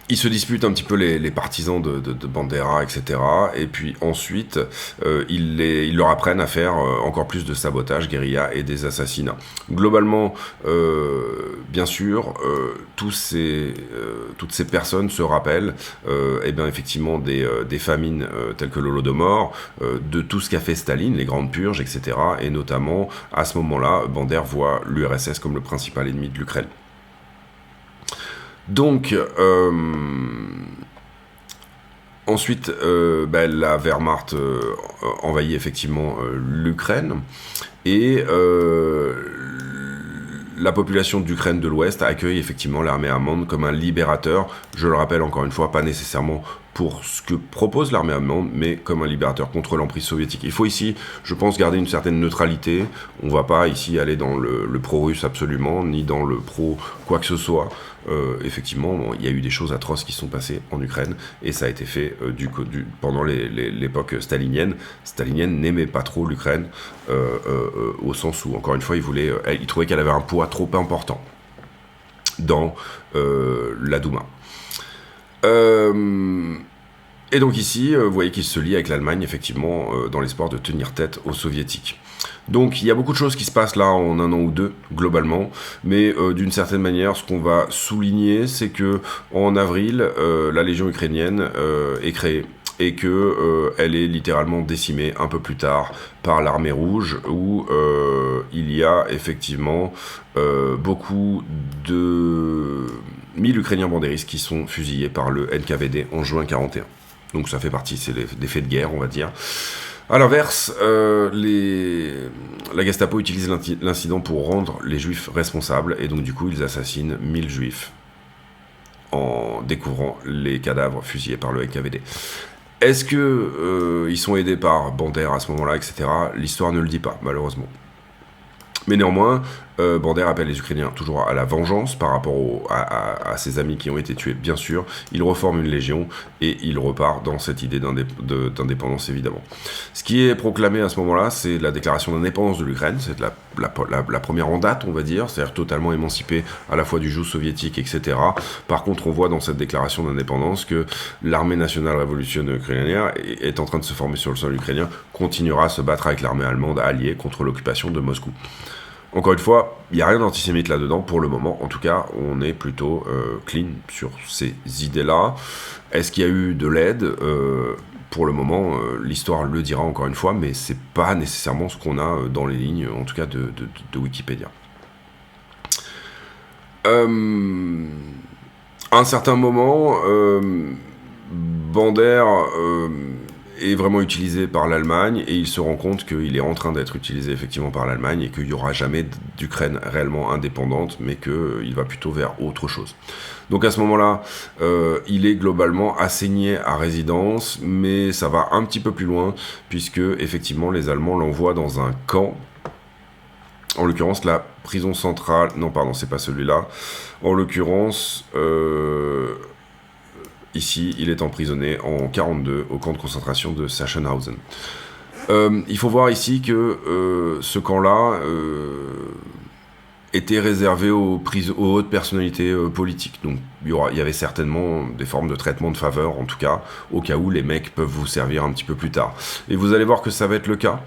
Ils se disputent un petit peu les partisans de Bandera, etc. Et puis ensuite, ils leur apprennent à faire encore plus de sabotage, guérilla et des assassinats. Globalement, bien sûr, toutes ces personnes se rappellent effectivement des famines telles que l'Holodomor, de tout ce qu'a fait Staline, les grandes purges, etc. Et notamment, à ce moment-là, Bender voit l'URSS comme le principal ennemi de l'Ukraine. Donc, ensuite, la Wehrmacht envahit effectivement l'Ukraine et la population d'Ukraine de l'Ouest accueille effectivement l'armée allemande comme un libérateur. Je le rappelle encore une fois, pas nécessairement pour ce que propose l'armée allemande, mais comme un libérateur contre l'emprise soviétique. Il faut ici, je pense, garder une certaine neutralité. On ne va pas ici aller dans le pro-russe absolument, ni dans le pro quoi que ce soit. Effectivement, il y a eu des choses atroces qui sont passées en Ukraine, et ça a été fait pendant l'époque stalinienne. Stalinienne n'aimait pas trop l'Ukraine, au sens où, encore une fois, il trouvait qu'elle avait un poids trop important dans la Douma. Et donc ici, vous voyez qu'il se lie avec l'Allemagne, effectivement, dans l'espoir de tenir tête aux soviétiques. Donc il y a beaucoup de choses qui se passent là en un an ou deux, globalement, mais d'une certaine manière, ce qu'on va souligner, c'est que en avril, la Légion ukrainienne est créée, et que elle est littéralement décimée un peu plus tard par l'armée rouge, où il y a effectivement beaucoup de 1000 Ukrainiens bandéristes qui sont fusillés par le NKVD en juin 41. Donc ça fait partie, c'est des faits de guerre, on va dire. A l'inverse, la Gestapo utilise l'incident pour rendre les Juifs responsables, et donc du coup ils assassinent 1000 Juifs en découvrant les cadavres fusillés par le NKVD. Est-ce que ils sont aidés par Bender à ce moment-là, etc. L'histoire ne le dit pas, malheureusement. Mais néanmoins, Bender appelle les Ukrainiens toujours à la vengeance par rapport à ses amis qui ont été tués, bien sûr. Il reforme une légion et il repart dans cette idée d'indépendance, évidemment. Ce qui est proclamé à ce moment-là, c'est la déclaration d'indépendance de l'Ukraine. C'est la première en date, on va dire, c'est-à-dire totalement émancipée à la fois du joug soviétique, etc. Par contre, on voit dans cette déclaration d'indépendance que l'armée nationale révolutionnaire ukrainienne est en train de se former sur le sol ukrainien, continuera à se battre avec l'armée allemande alliée contre l'occupation de Moscou. Encore une fois, il n'y a rien d'antisémite là-dedans pour le moment. En tout cas, on est plutôt clean sur ces idées-là. Est-ce qu'il y a eu de l'aide ? Pour le moment, l'histoire le dira encore une fois, mais c'est pas nécessairement ce qu'on a dans les lignes, en tout cas de Wikipédia. À un certain moment, Bender est vraiment utilisé par l'Allemagne, et il se rend compte qu'il est en train d'être utilisé effectivement par l'Allemagne, et qu'il n'y aura jamais d'Ukraine réellement indépendante, mais qu'il va plutôt vers autre chose. Donc à ce moment-là, il est globalement assigné à résidence, mais ça va un petit peu plus loin, puisque effectivement les Allemands l'envoient dans un camp, en l'occurrence la prison centrale, non pardon, c'est pas celui-là, en l'occurrence... Ici, il est emprisonné en 1942 au camp de concentration de Sachsenhausen. Il faut voir ici que ce camp-là était réservé aux hautes personnalités politiques. Donc il y avait certainement des formes de traitement de faveur, en tout cas, au cas où les mecs peuvent vous servir un petit peu plus tard. Et vous allez voir que ça va être le cas,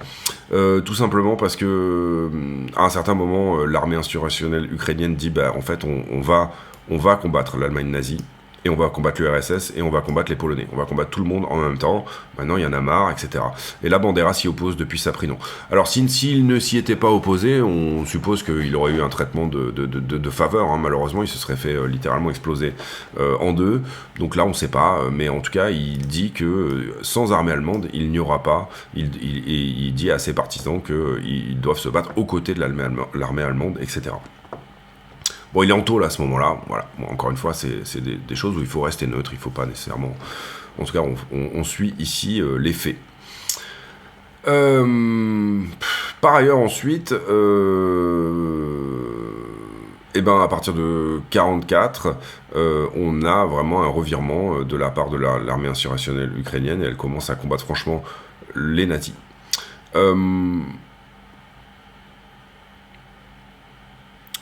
tout simplement parce que à un certain moment, l'armée insurrectionnelle ukrainienne dit, bah en fait, on va combattre l'Allemagne nazie, et on va combattre l'URSS, et on va combattre les Polonais. On va combattre tout le monde en même temps. Maintenant, il y en a marre, etc. Et là, Bandera s'y oppose depuis sa prison. Alors, s'il ne s'y était pas opposé, on suppose qu'il aurait eu un traitement de faveur. Hein. Malheureusement, il se serait fait littéralement exploser en deux. Donc là, on ne sait pas. Mais en tout cas, il dit que sans armée allemande, il n'y aura pas. Il dit à ses partisans qu'ils doivent se battre aux côtés de l'armée allemande, etc. Bon, il est en tôle à ce moment-là, voilà. Bon, encore une fois, c'est des choses où il faut rester neutre, il ne faut pas nécessairement... En tout cas, on suit ici les faits. Par ailleurs, ensuite, à partir de 44, on a vraiment un revirement de la part de l'armée insurrectionnelle ukrainienne, et elle commence à combattre franchement les nazis.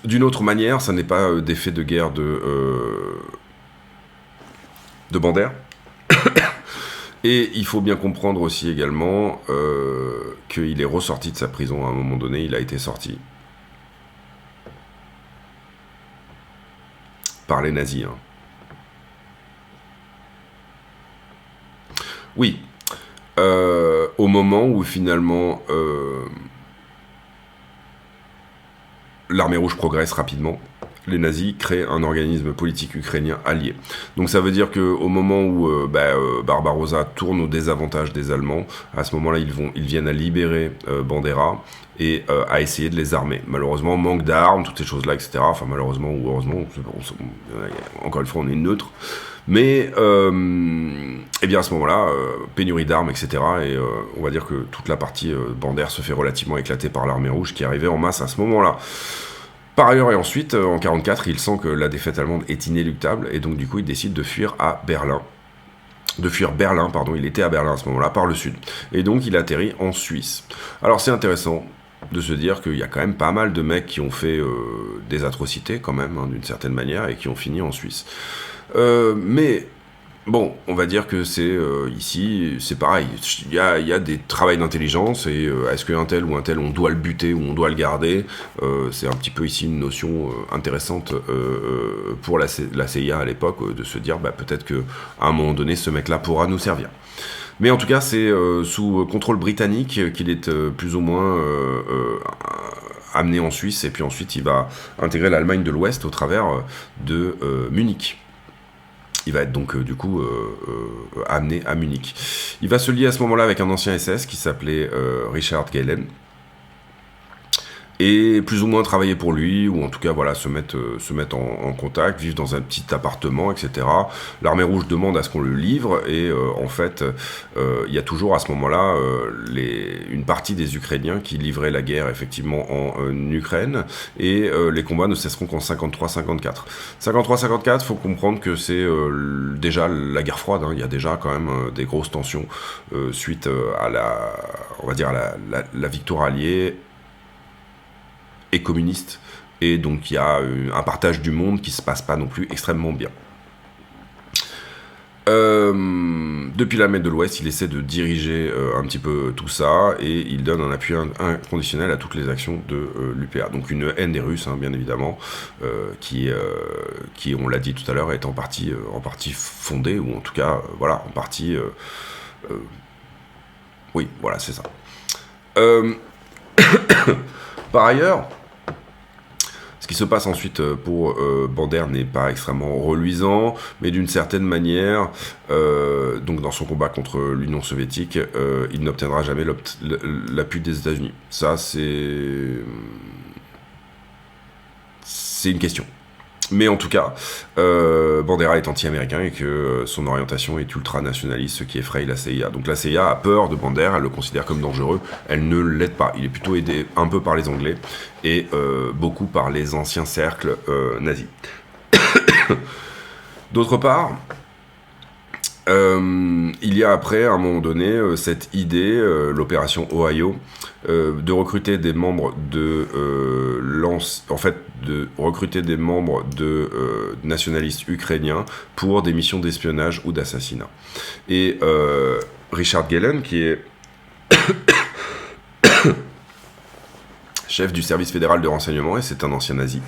D'une autre manière, ça n'est pas des faits de guerre de Bender. Et il faut bien comprendre aussi également qu'il est ressorti de sa prison à un moment donné, il a été sorti par les nazis. Hein. Oui, au moment où finalement... l'armée rouge progresse rapidement, les nazis créent un organisme politique ukrainien allié. Donc ça veut dire qu'au moment où Barbarossa tourne au désavantage des Allemands, à ce moment-là, ils viennent à libérer Bandera et à essayer de les armer. Malheureusement, manque d'armes, toutes ces choses-là, etc. Enfin, malheureusement ou heureusement, encore une fois, on est neutre. Mais, à ce moment-là, pénurie d'armes, etc. Et on va dire que toute la partie Bender se fait relativement éclater par l'armée rouge qui arrivait en masse à ce moment-là. Par ailleurs, et ensuite, en 44, il sent que la défaite allemande est inéluctable, et donc du coup, il décide de fuir Berlin, il était à Berlin à ce moment-là, par le sud. Et donc, il atterrit en Suisse. Alors, c'est intéressant de se dire qu'il y a quand même pas mal de mecs qui ont fait des atrocités, quand même, hein, d'une certaine manière, et qui ont fini en Suisse. Mais bon, on va dire que c'est ici, c'est pareil. Il y a des travails d'intelligence et est-ce qu'un tel ou un tel, on doit le buter ou on doit le garder, c'est un petit peu ici une notion intéressante pour la CIA à l'époque, de se dire peut-être qu'à un moment donné, ce mec-là pourra nous servir. Mais en tout cas, c'est sous contrôle britannique qu'il est plus ou moins amené en Suisse, et puis ensuite il va intégrer l'Allemagne de l'Ouest au travers de Munich. Il va être donc amené à Munich. Il va se lier à ce moment-là avec un ancien SS qui s'appelait Richard Gehlen, et plus ou moins travailler pour lui, ou en tout cas voilà, se mettre en contact, vivre dans un petit appartement, etc. L'armée rouge demande à ce qu'on le livre, et en fait, il y a toujours à ce moment-là une partie des Ukrainiens qui livraient la guerre effectivement en Ukraine, et les combats ne cesseront qu'en 53-54. 53-54, faut comprendre que c'est déjà la guerre froide, hein. Il y a déjà quand même des grosses tensions suite à la victoire alliée et communiste, et donc il y a un partage du monde qui se passe pas non plus extrêmement bien. Depuis l'armée de l'Ouest, il essaie de diriger un petit peu tout ça, et il donne un appui inconditionnel à toutes les actions de l'UPA. Donc une haine des Russes, hein, bien évidemment, qui, on l'a dit tout à l'heure, est en partie fondée, ou en tout cas, en partie... oui, voilà, c'est ça. Par ailleurs, ce qui se passe ensuite pour Bender n'est pas extrêmement reluisant, mais d'une certaine manière, donc dans son combat contre l'Union soviétique, il n'obtiendra jamais l'appui des États-Unis. Ça, c'est une question. Mais en tout cas, Bandera est anti-américain et que son orientation est ultra-nationaliste, ce qui effraie la CIA. Donc la CIA a peur de Bender, elle le considère comme dangereux, elle ne l'aide pas. Il est plutôt aidé un peu par les Anglais et beaucoup par les anciens cercles nazis. D'autre part, il y a après, à un moment donné, cette idée, l'opération Ohio, de recruter des membres de de recruter des membres de nationalistes ukrainiens pour des missions d'espionnage ou d'assassinat. Et Richard Gellen, qui est chef du service fédéral de renseignement, et c'est un ancien nazi,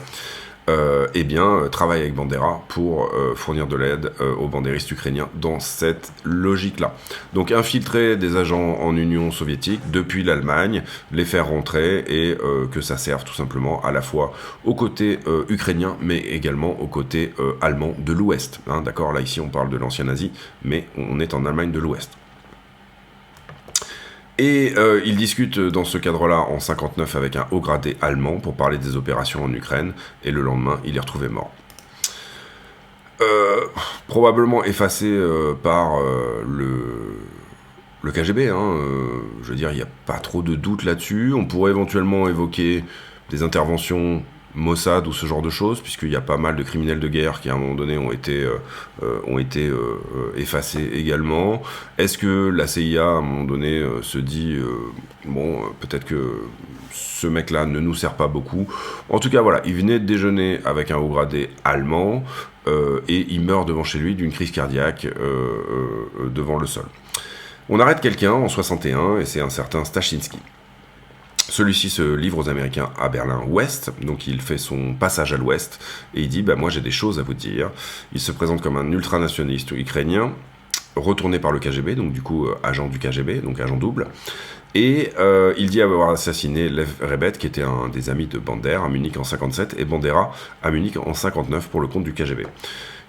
travaille avec Bandera pour fournir de l'aide aux bandéristes ukrainiens dans cette logique-là. Donc infiltrer des agents en Union soviétique depuis l'Allemagne, les faire rentrer et que ça serve tout simplement à la fois au côté ukrainien, mais également au côté allemand de l'Ouest. Hein, d'accord, là ici on parle de l'ancien nazi, mais on est en Allemagne de l'Ouest. Et il discute dans ce cadre-là en 59 avec un haut gradé allemand pour parler des opérations en Ukraine, et le lendemain, il est retrouvé mort. Probablement effacé par le KGB, hein, je veux dire, il n'y a pas trop de doute là-dessus. On pourrait éventuellement évoquer des interventions Mossad ou ce genre de choses, puisqu'il y a pas mal de criminels de guerre qui à un moment donné ont été effacés également. Est-ce que la CIA à un moment donné se dit peut-être que ce mec-là ne nous sert pas beaucoup. En tout cas voilà, il venait de déjeuner avec un haut gradé allemand et il meurt devant chez lui d'une crise cardiaque devant le sol. On arrête quelqu'un en 61 et c'est un certain Stachinsky. Celui-ci se livre aux Américains à Berlin-Ouest, donc il fait son passage à l'Ouest, et il dit « moi j'ai des choses à vous dire ». Il se présente comme un ultranationaliste ukrainien, retourné par le KGB, donc du coup agent du KGB, donc agent double, et il dit avoir assassiné Lev Rebet, qui était un des amis de Bandera à Munich en 57, et Bandera à Munich en 59 pour le compte du KGB.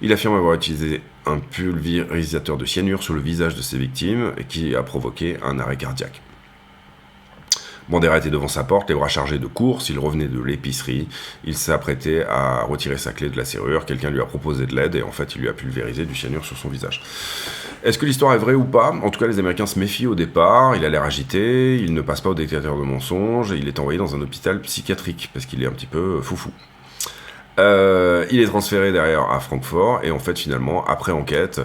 Il affirme avoir utilisé un pulvérisateur de cyanure sur le visage de ses victimes, et qui a provoqué un arrêt cardiaque. Bandera était devant sa porte, les bras chargés de course, il revenait de l'épicerie, il s'apprêtait à retirer sa clé de la serrure, quelqu'un lui a proposé de l'aide et en fait il lui a pulvérisé du cyanure sur son visage. Est-ce que l'histoire est vraie ou pas ? En tout cas les Américains se méfient au départ, il a l'air agité, il ne passe pas au détecteur de mensonges et il est envoyé dans un hôpital psychiatrique parce qu'il est un petit peu foufou. Il est transféré derrière à Francfort et en fait finalement après enquête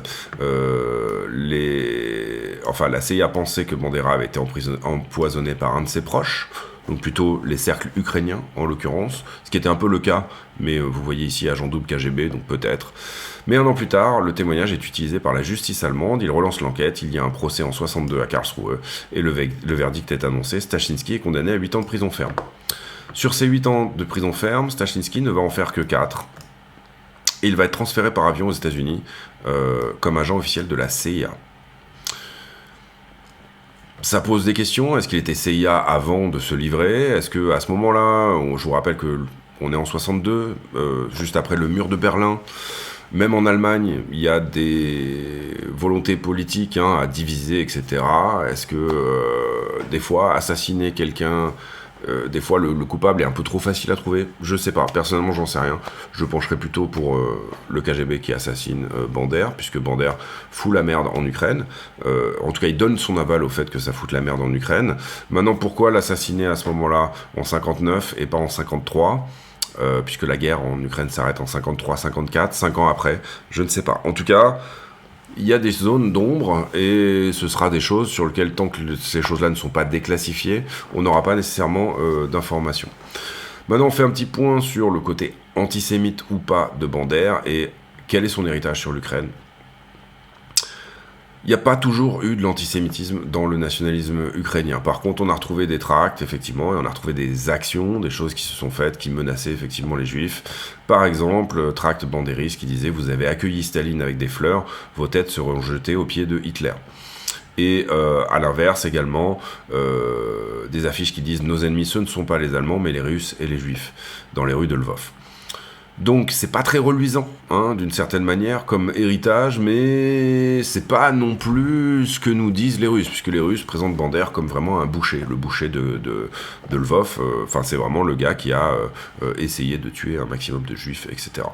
la CIA pensait que Bandera avait été empoisonné par un de ses proches, donc plutôt les cercles ukrainiens en l'occurrence, ce qui était un peu le cas, mais vous voyez ici agent double KGB, donc peut-être. Mais un an plus tard, le témoignage est utilisé par la justice allemande, il relance l'enquête, il y a un procès en 62 à Karlsruhe, et le verdict est annoncé, Stachinsky est condamné à 8 ans de prison ferme. Sur ces 8 ans de prison ferme, Stachinsky ne va en faire que 4, et il va être transféré par avion aux États-Unis comme agent officiel de la CIA. Ça pose des questions. Est-ce qu'il était CIA avant de se livrer ? Est-ce qu'à ce moment-là, je vous rappelle qu'on est en 62, juste après le mur de Berlin, même en Allemagne, il y a des volontés politiques à diviser, etc. Est-ce que des fois, assassiner quelqu'un... des fois le coupable est un peu trop facile à trouver, je sais pas, personnellement j'en sais rien, je pencherais plutôt pour le KGB qui assassine Bandera, puisque Bandera fout la merde en Ukraine, en tout cas il donne son aval au fait que ça foute la merde en Ukraine. Maintenant pourquoi l'assassiner à ce moment-là en 59 et pas en 53 puisque la guerre en Ukraine s'arrête en 53-54, 5 ans après, je ne sais pas. En tout cas, il y a des zones d'ombre et ce sera des choses sur lesquelles, tant que ces choses-là ne sont pas déclassifiées, on n'aura pas nécessairement d'informations. Maintenant, on fait un petit point sur le côté antisémite ou pas de Bandera et quel est son héritage sur l'Ukraine. Il n'y a pas toujours eu de l'antisémitisme dans le nationalisme ukrainien. Par contre, on a retrouvé des tracts, effectivement, et on a retrouvé des actions, des choses qui se sont faites, qui menaçaient effectivement les juifs. Par exemple, tract bandériste qui disait « Vous avez accueilli Staline avec des fleurs, vos têtes seront jetées aux pieds de Hitler ». Et à l'inverse également, des affiches qui disent « Nos ennemis, ce ne sont pas les Allemands, mais les Russes et les Juifs » dans les rues de Lvov. Donc c'est pas très reluisant, d'une certaine manière, comme héritage, mais c'est pas non plus ce que nous disent les Russes, puisque les Russes présentent Bandera comme vraiment un boucher, le boucher de Lvov, c'est vraiment le gars qui a essayé de tuer un maximum de juifs, etc.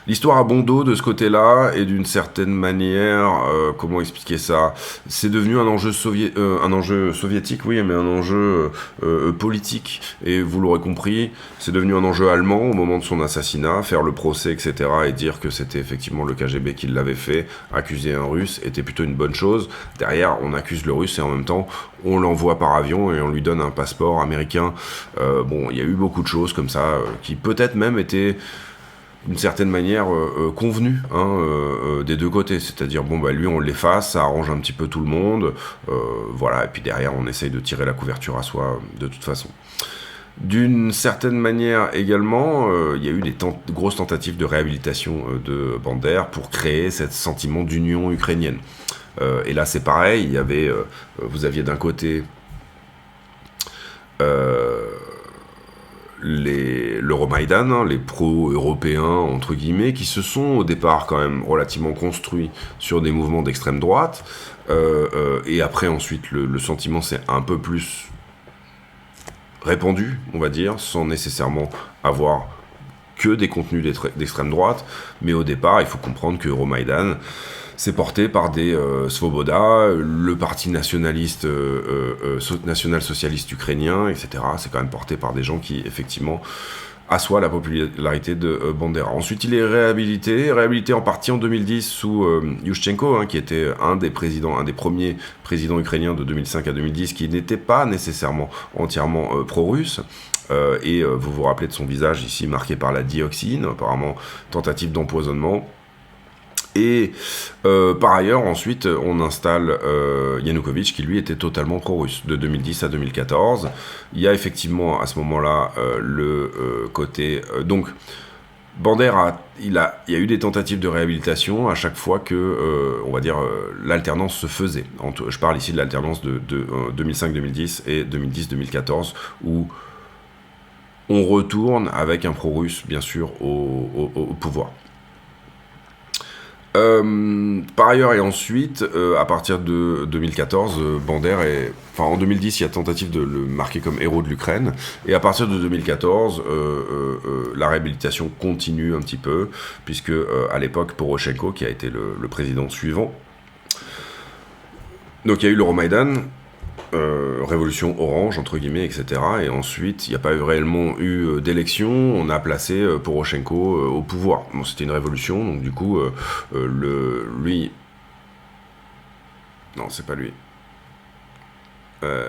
L'histoire a bon dos de ce côté-là, et d'une certaine manière, comment expliquer ça? C'est devenu un enjeu, un enjeu soviétique, oui, mais un enjeu politique. Et vous l'aurez compris, c'est devenu un enjeu allemand au moment de son assassinat, faire le procès, etc., et dire que c'était effectivement le KGB qui l'avait fait, accuser un Russe était plutôt une bonne chose. Derrière, on accuse le Russe et en même temps, on l'envoie par avion et on lui donne un passeport américain. Bon, il y a eu beaucoup de choses comme ça, qui peut-être même étaient d'une certaine manière convenu des deux côtés, c'est-à-dire bon bah lui on l'efface, ça arrange un petit peu tout le monde, voilà, et puis derrière on essaye de tirer la couverture à soi de toute façon. D'une certaine manière également, il y a eu des grosses tentatives de réhabilitation de Bander pour créer ce sentiment d'union ukrainienne. Et là c'est pareil, il y avait, vous aviez d'un côté l'Euromaïdan, hein, les pro-européens, entre guillemets, qui se sont au départ quand même relativement construits sur des mouvements d'extrême droite, et après ensuite le sentiment s'est un peu plus répandu, on va dire, sans nécessairement avoir que des contenus d'extrême droite, mais au départ il faut comprendre que Euromaïdan c'est porté par des Svoboda, le parti nationaliste, national-socialiste ukrainien, etc. C'est quand même porté par des gens qui, effectivement, assoient la popularité de Bandera. Ensuite, il est réhabilité en partie en 2010 sous Yushchenko, hein, qui était un des premiers présidents ukrainiens de 2005 à 2010, qui n'était pas nécessairement entièrement pro-russe. Et vous vous rappelez de son visage ici marqué par la dioxine, apparemment tentative d'empoisonnement. Et par ailleurs, ensuite, on installe Yanukovych, qui lui était totalement pro-russe, de 2010 à 2014. Il y a effectivement à ce moment-là le côté... donc, Bander, il y a eu des tentatives de réhabilitation à chaque fois que, on va dire, l'alternance se faisait. Je parle ici de l'alternance de 2005-2010 et 2010-2014, où on retourne avec un pro-russe, bien sûr, au pouvoir. Par ailleurs et ensuite, à partir de 2014, Bander est... Enfin, en 2010, il y a tentative de le marquer comme héros de l'Ukraine, et à partir de 2014, la réhabilitation continue un petit peu, puisque à l'époque, Poroshenko, qui a été le président suivant, donc il y a eu l'Euromaïdan, révolution orange, entre guillemets, etc. Et ensuite, il n'y a pas réellement eu d'élection, on a placé Poroshenko au pouvoir. Bon, c'était une révolution, donc du coup, lui... Non, c'est pas lui.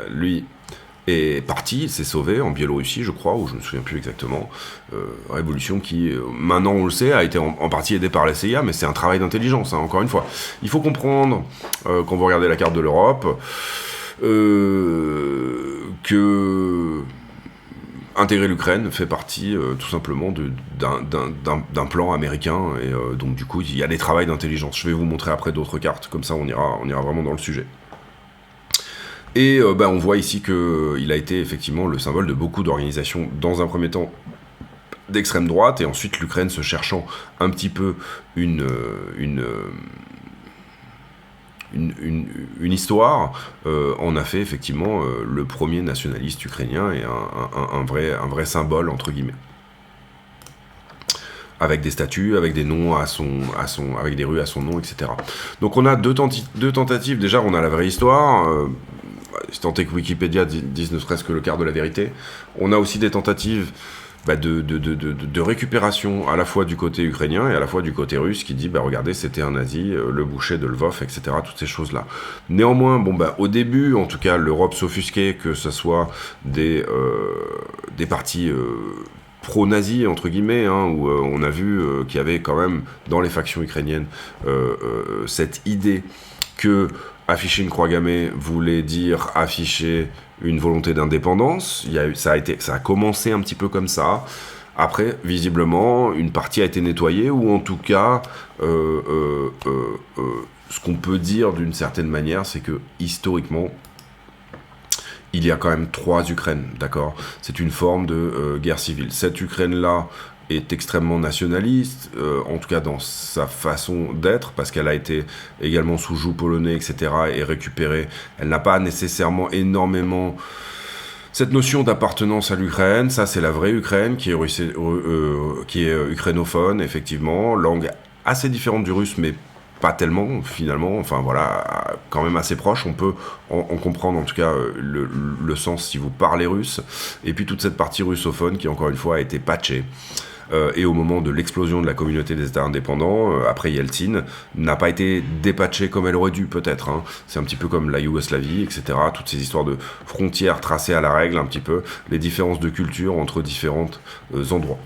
Lui est parti, il s'est sauvé en Biélorussie, je crois, ou je me souviens plus exactement. Révolution qui, maintenant on le sait, a été en partie aidée par la CIA, mais c'est un travail d'intelligence, hein, encore une fois. Il faut comprendre, quand vous regardez la carte de l'Europe, que intégrer l'Ukraine fait partie tout simplement d'un plan américain, et donc du coup il y a des travails d'intelligence. Je vais vous montrer après d'autres cartes, comme ça on ira vraiment dans le sujet. Et on voit ici qu'il a été effectivement le symbole de beaucoup d'organisations, dans un premier temps d'extrême droite, et ensuite l'Ukraine se cherchant un petit peu une histoire, en a fait effectivement le premier nationaliste ukrainien et un vrai symbole, entre guillemets. Avec des statues, avec des noms avec des rues à son nom, etc. Donc on a deux tentatives. Déjà, on a la vraie histoire, tant est que Wikipédia dise ne serait-ce que le quart de la vérité. On a aussi des tentatives de récupération à la fois du côté ukrainien et à la fois du côté russe, qui dit regardez, c'était un nazi, le boucher de Lvov, etc., toutes ces choses là. Néanmoins, au début en tout cas, l'Europe s'offusquait que ce soit des partis pro-nazis, entre guillemets, hein, où on a vu qu'il y avait quand même dans les factions ukrainiennes cette idée que afficher une croix gammée voulait dire afficher une volonté d'indépendance. Ça a commencé un petit peu comme ça. Après, visiblement, une partie a été nettoyée, ou en tout cas, ce qu'on peut dire d'une certaine manière, c'est que historiquement, il y a quand même 3 Ukraines, d'accord ? C'est une forme de guerre civile. Cette Ukraine-là est extrêmement nationaliste, en tout cas dans sa façon d'être, parce qu'elle a été également sous joug polonais, etc., et récupérée. Elle n'a pas nécessairement énormément Cette notion d'appartenance à l'Ukraine, ça c'est la vraie Ukraine qui est ukrainophone, effectivement, langue assez différente du russe, mais pas tellement finalement, enfin voilà, quand même assez proche, on peut en comprendre en tout cas le sens si vous parlez russe, et puis toute cette partie russophone qui encore une fois a été patchée. Et au moment de l'explosion de la communauté des États indépendants, après Yeltsin, n'a pas été dépatchée comme elle aurait dû peut-être. Hein. C'est un petit peu comme la Yougoslavie, etc. Toutes ces histoires de frontières tracées à la règle, un petit peu, les différences de culture entre différents endroits.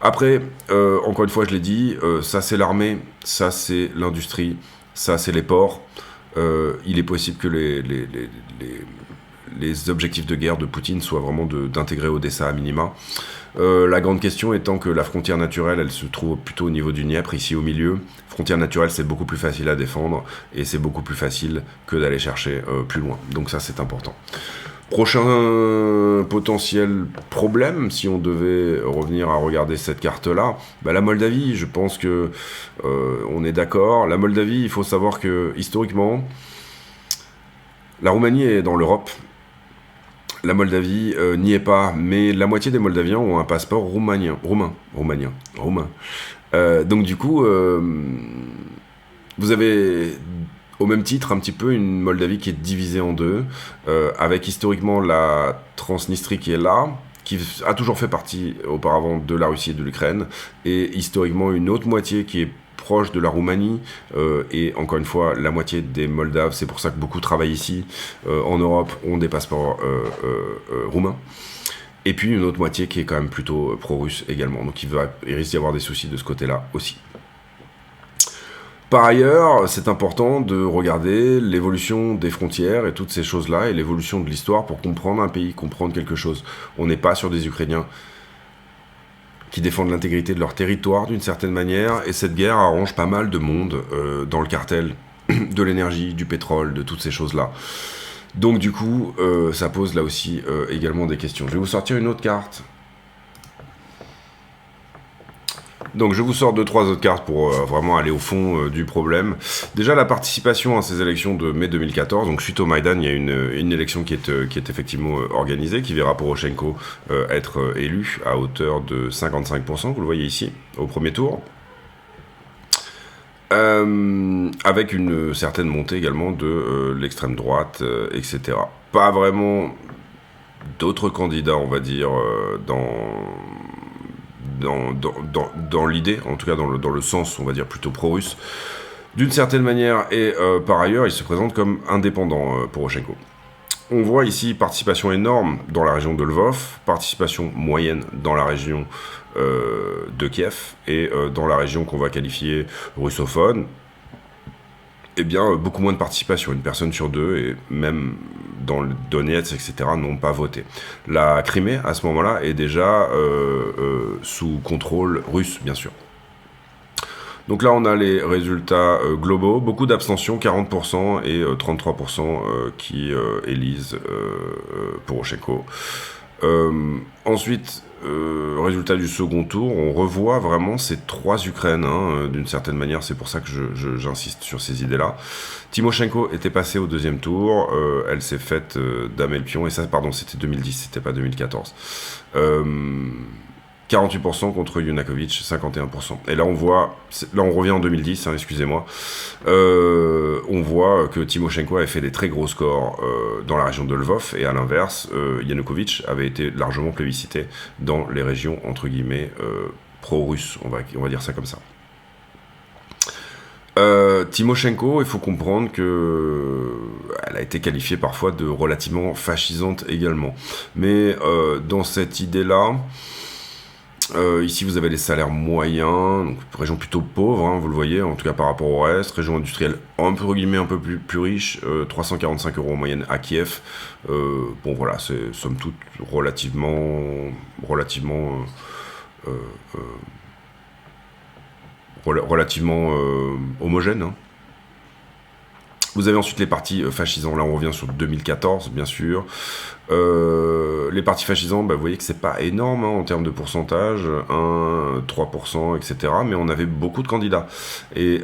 Après, encore une fois, je l'ai dit, ça c'est l'armée, ça c'est l'industrie, ça c'est les ports. Il est possible que les objectifs de guerre de Poutine soient vraiment d'intégrer Odessa à minima. La grande question étant que la frontière naturelle, elle se trouve plutôt au niveau du Dniepr, ici au milieu. Frontière naturelle, c'est beaucoup plus facile à défendre et c'est beaucoup plus facile que d'aller chercher plus loin. Donc ça, c'est important. Prochain potentiel problème, si on devait revenir à regarder cette carte-là, bah la Moldavie, je pense que on est d'accord. La Moldavie, il faut savoir que historiquement, la Roumanie est dans l'Europe. La Moldavie n'y est pas, mais la moitié des Moldaviens ont un passeport roumain. Donc du coup, vous avez au même titre un petit peu une Moldavie qui est divisée en deux, avec historiquement la Transnistrie qui est là, qui a toujours fait partie auparavant de la Russie et de l'Ukraine, et historiquement une autre moitié qui est proche de la Roumanie, et encore une fois la moitié des Moldaves, c'est pour ça que beaucoup travaillent ici en Europe, ont des passeports roumains, et puis une autre moitié qui est quand même plutôt pro-russe également, donc il risque d'y avoir des soucis de ce côté-là aussi. Par ailleurs, c'est important de regarder l'évolution des frontières et toutes ces choses-là, et l'évolution de l'histoire pour comprendre un pays, comprendre quelque chose. On n'est pas sur des Ukrainiens qui défendent l'intégrité de leur territoire d'une certaine manière, et cette guerre arrange pas mal de monde dans le cartel de l'énergie, du pétrole, de toutes ces choses-là. Donc du coup, ça pose là aussi également des questions. Je vais vous sortir une autre carte. Donc je vous sors 2-3 autres cartes pour vraiment aller au fond du problème. Déjà la participation à ces élections de mai 2014, donc suite au Maïdan, il y a une élection qui est effectivement organisée, qui verra Poroshenko être élu à hauteur de 55%, vous le voyez ici, au premier tour. Avec une certaine montée également de l'extrême droite, etc. Pas vraiment d'autres candidats, on va dire, dans l'idée, en tout cas dans le sens, on va dire, plutôt pro-russe, d'une certaine manière, et par ailleurs, il se présente comme indépendant, Poroshenko. On voit ici participation énorme dans la région de Lvov, participation moyenne dans la région de Kiev, et dans la région qu'on va qualifier russophone, eh bien, beaucoup moins de participation, une personne sur deux, et même dans le Donetsk, etc., n'ont pas voté. La Crimée, à ce moment-là, est déjà sous contrôle russe, bien sûr. Donc là, on a les résultats globaux, beaucoup d'abstention, 40%, et 33% qui élisent Poroshenko. Ensuite, résultat du second tour, on revoit vraiment ces trois Ukraines, hein, d'une certaine manière, c'est pour ça que j'insiste sur ces idées-là. Tymoshenko était passée au deuxième tour, elle s'est faite damer le pion, et ça, pardon, c'était 2010, c'était pas 2014. 48% contre Yanukovych, 51%. Et là, on revient en 2010, hein, excusez-moi. On voit que Tymoshenko avait fait des très gros scores dans la région de Lvov, et à l'inverse, Yanukovych avait été largement plébiscité dans les régions, entre guillemets, pro-russes, on va dire ça comme ça. Tymoshenko, il faut comprendre que elle a été qualifiée parfois de relativement fascisante également. Mais dans cette idée-là, ici vous avez les salaires moyens, donc région plutôt pauvre, hein, vous le voyez, en tout cas par rapport au reste, région industrielle un peu plus riche, 345 € en moyenne à Kiev. Bon voilà, c'est somme toute relativement homogène, hein. Vous avez ensuite les partis fascisants, là on revient sur 2014 bien sûr. Les partis fascisants, vous voyez que c'est pas énorme en termes de pourcentage, 1, 3%, etc. Mais on avait beaucoup de candidats. Et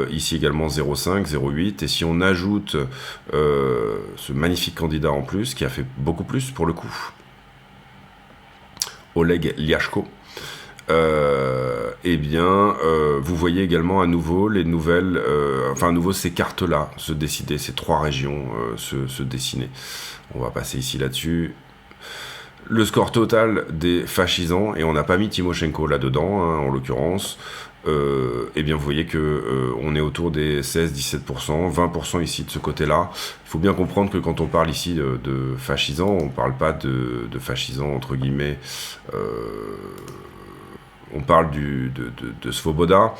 ici également 0,5, 0,8. Et si on ajoute ce magnifique candidat en plus, qui a fait beaucoup plus pour le coup, Oleg Lyashko, vous voyez également à nouveau les nouvelles, à nouveau ces cartes-là se décider, ces 3 régions se dessiner. On va passer ici là-dessus. Le score total des fascisants, et on n'a pas mis Timoshenko là-dedans, en l'occurrence, vous voyez que on est autour des 16-17%, 20% ici de ce côté-là. Il faut bien comprendre que quand on parle ici de fascisants, on ne parle pas de fascisants entre guillemets. On parle de Svoboda,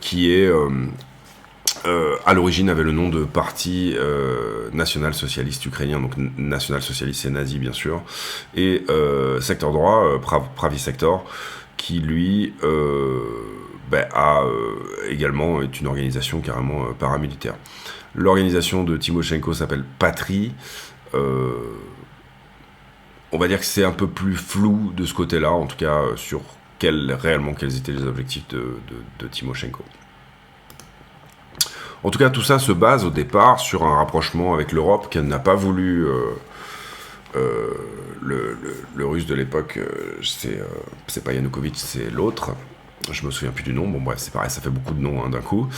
qui est à l'origine avait le nom de Parti national-socialiste ukrainien, donc national-socialiste c'est nazi bien sûr, et secteur droit, Pravi Sector, qui lui également est une organisation carrément paramilitaire. L'organisation de Timoshenko s'appelle Patrie. On va dire que c'est un peu plus flou de ce côté-là, en tout cas sur réellement quels étaient les objectifs de Timoshenko. En tout cas, tout ça se base au départ sur un rapprochement avec l'Europe qu'elle n'a pas voulu. Le russe de l'époque, c'est pas Yanukovych, c'est l'autre. Je me souviens plus du nom. Bon bref, c'est pareil, ça fait beaucoup de noms d'un coup.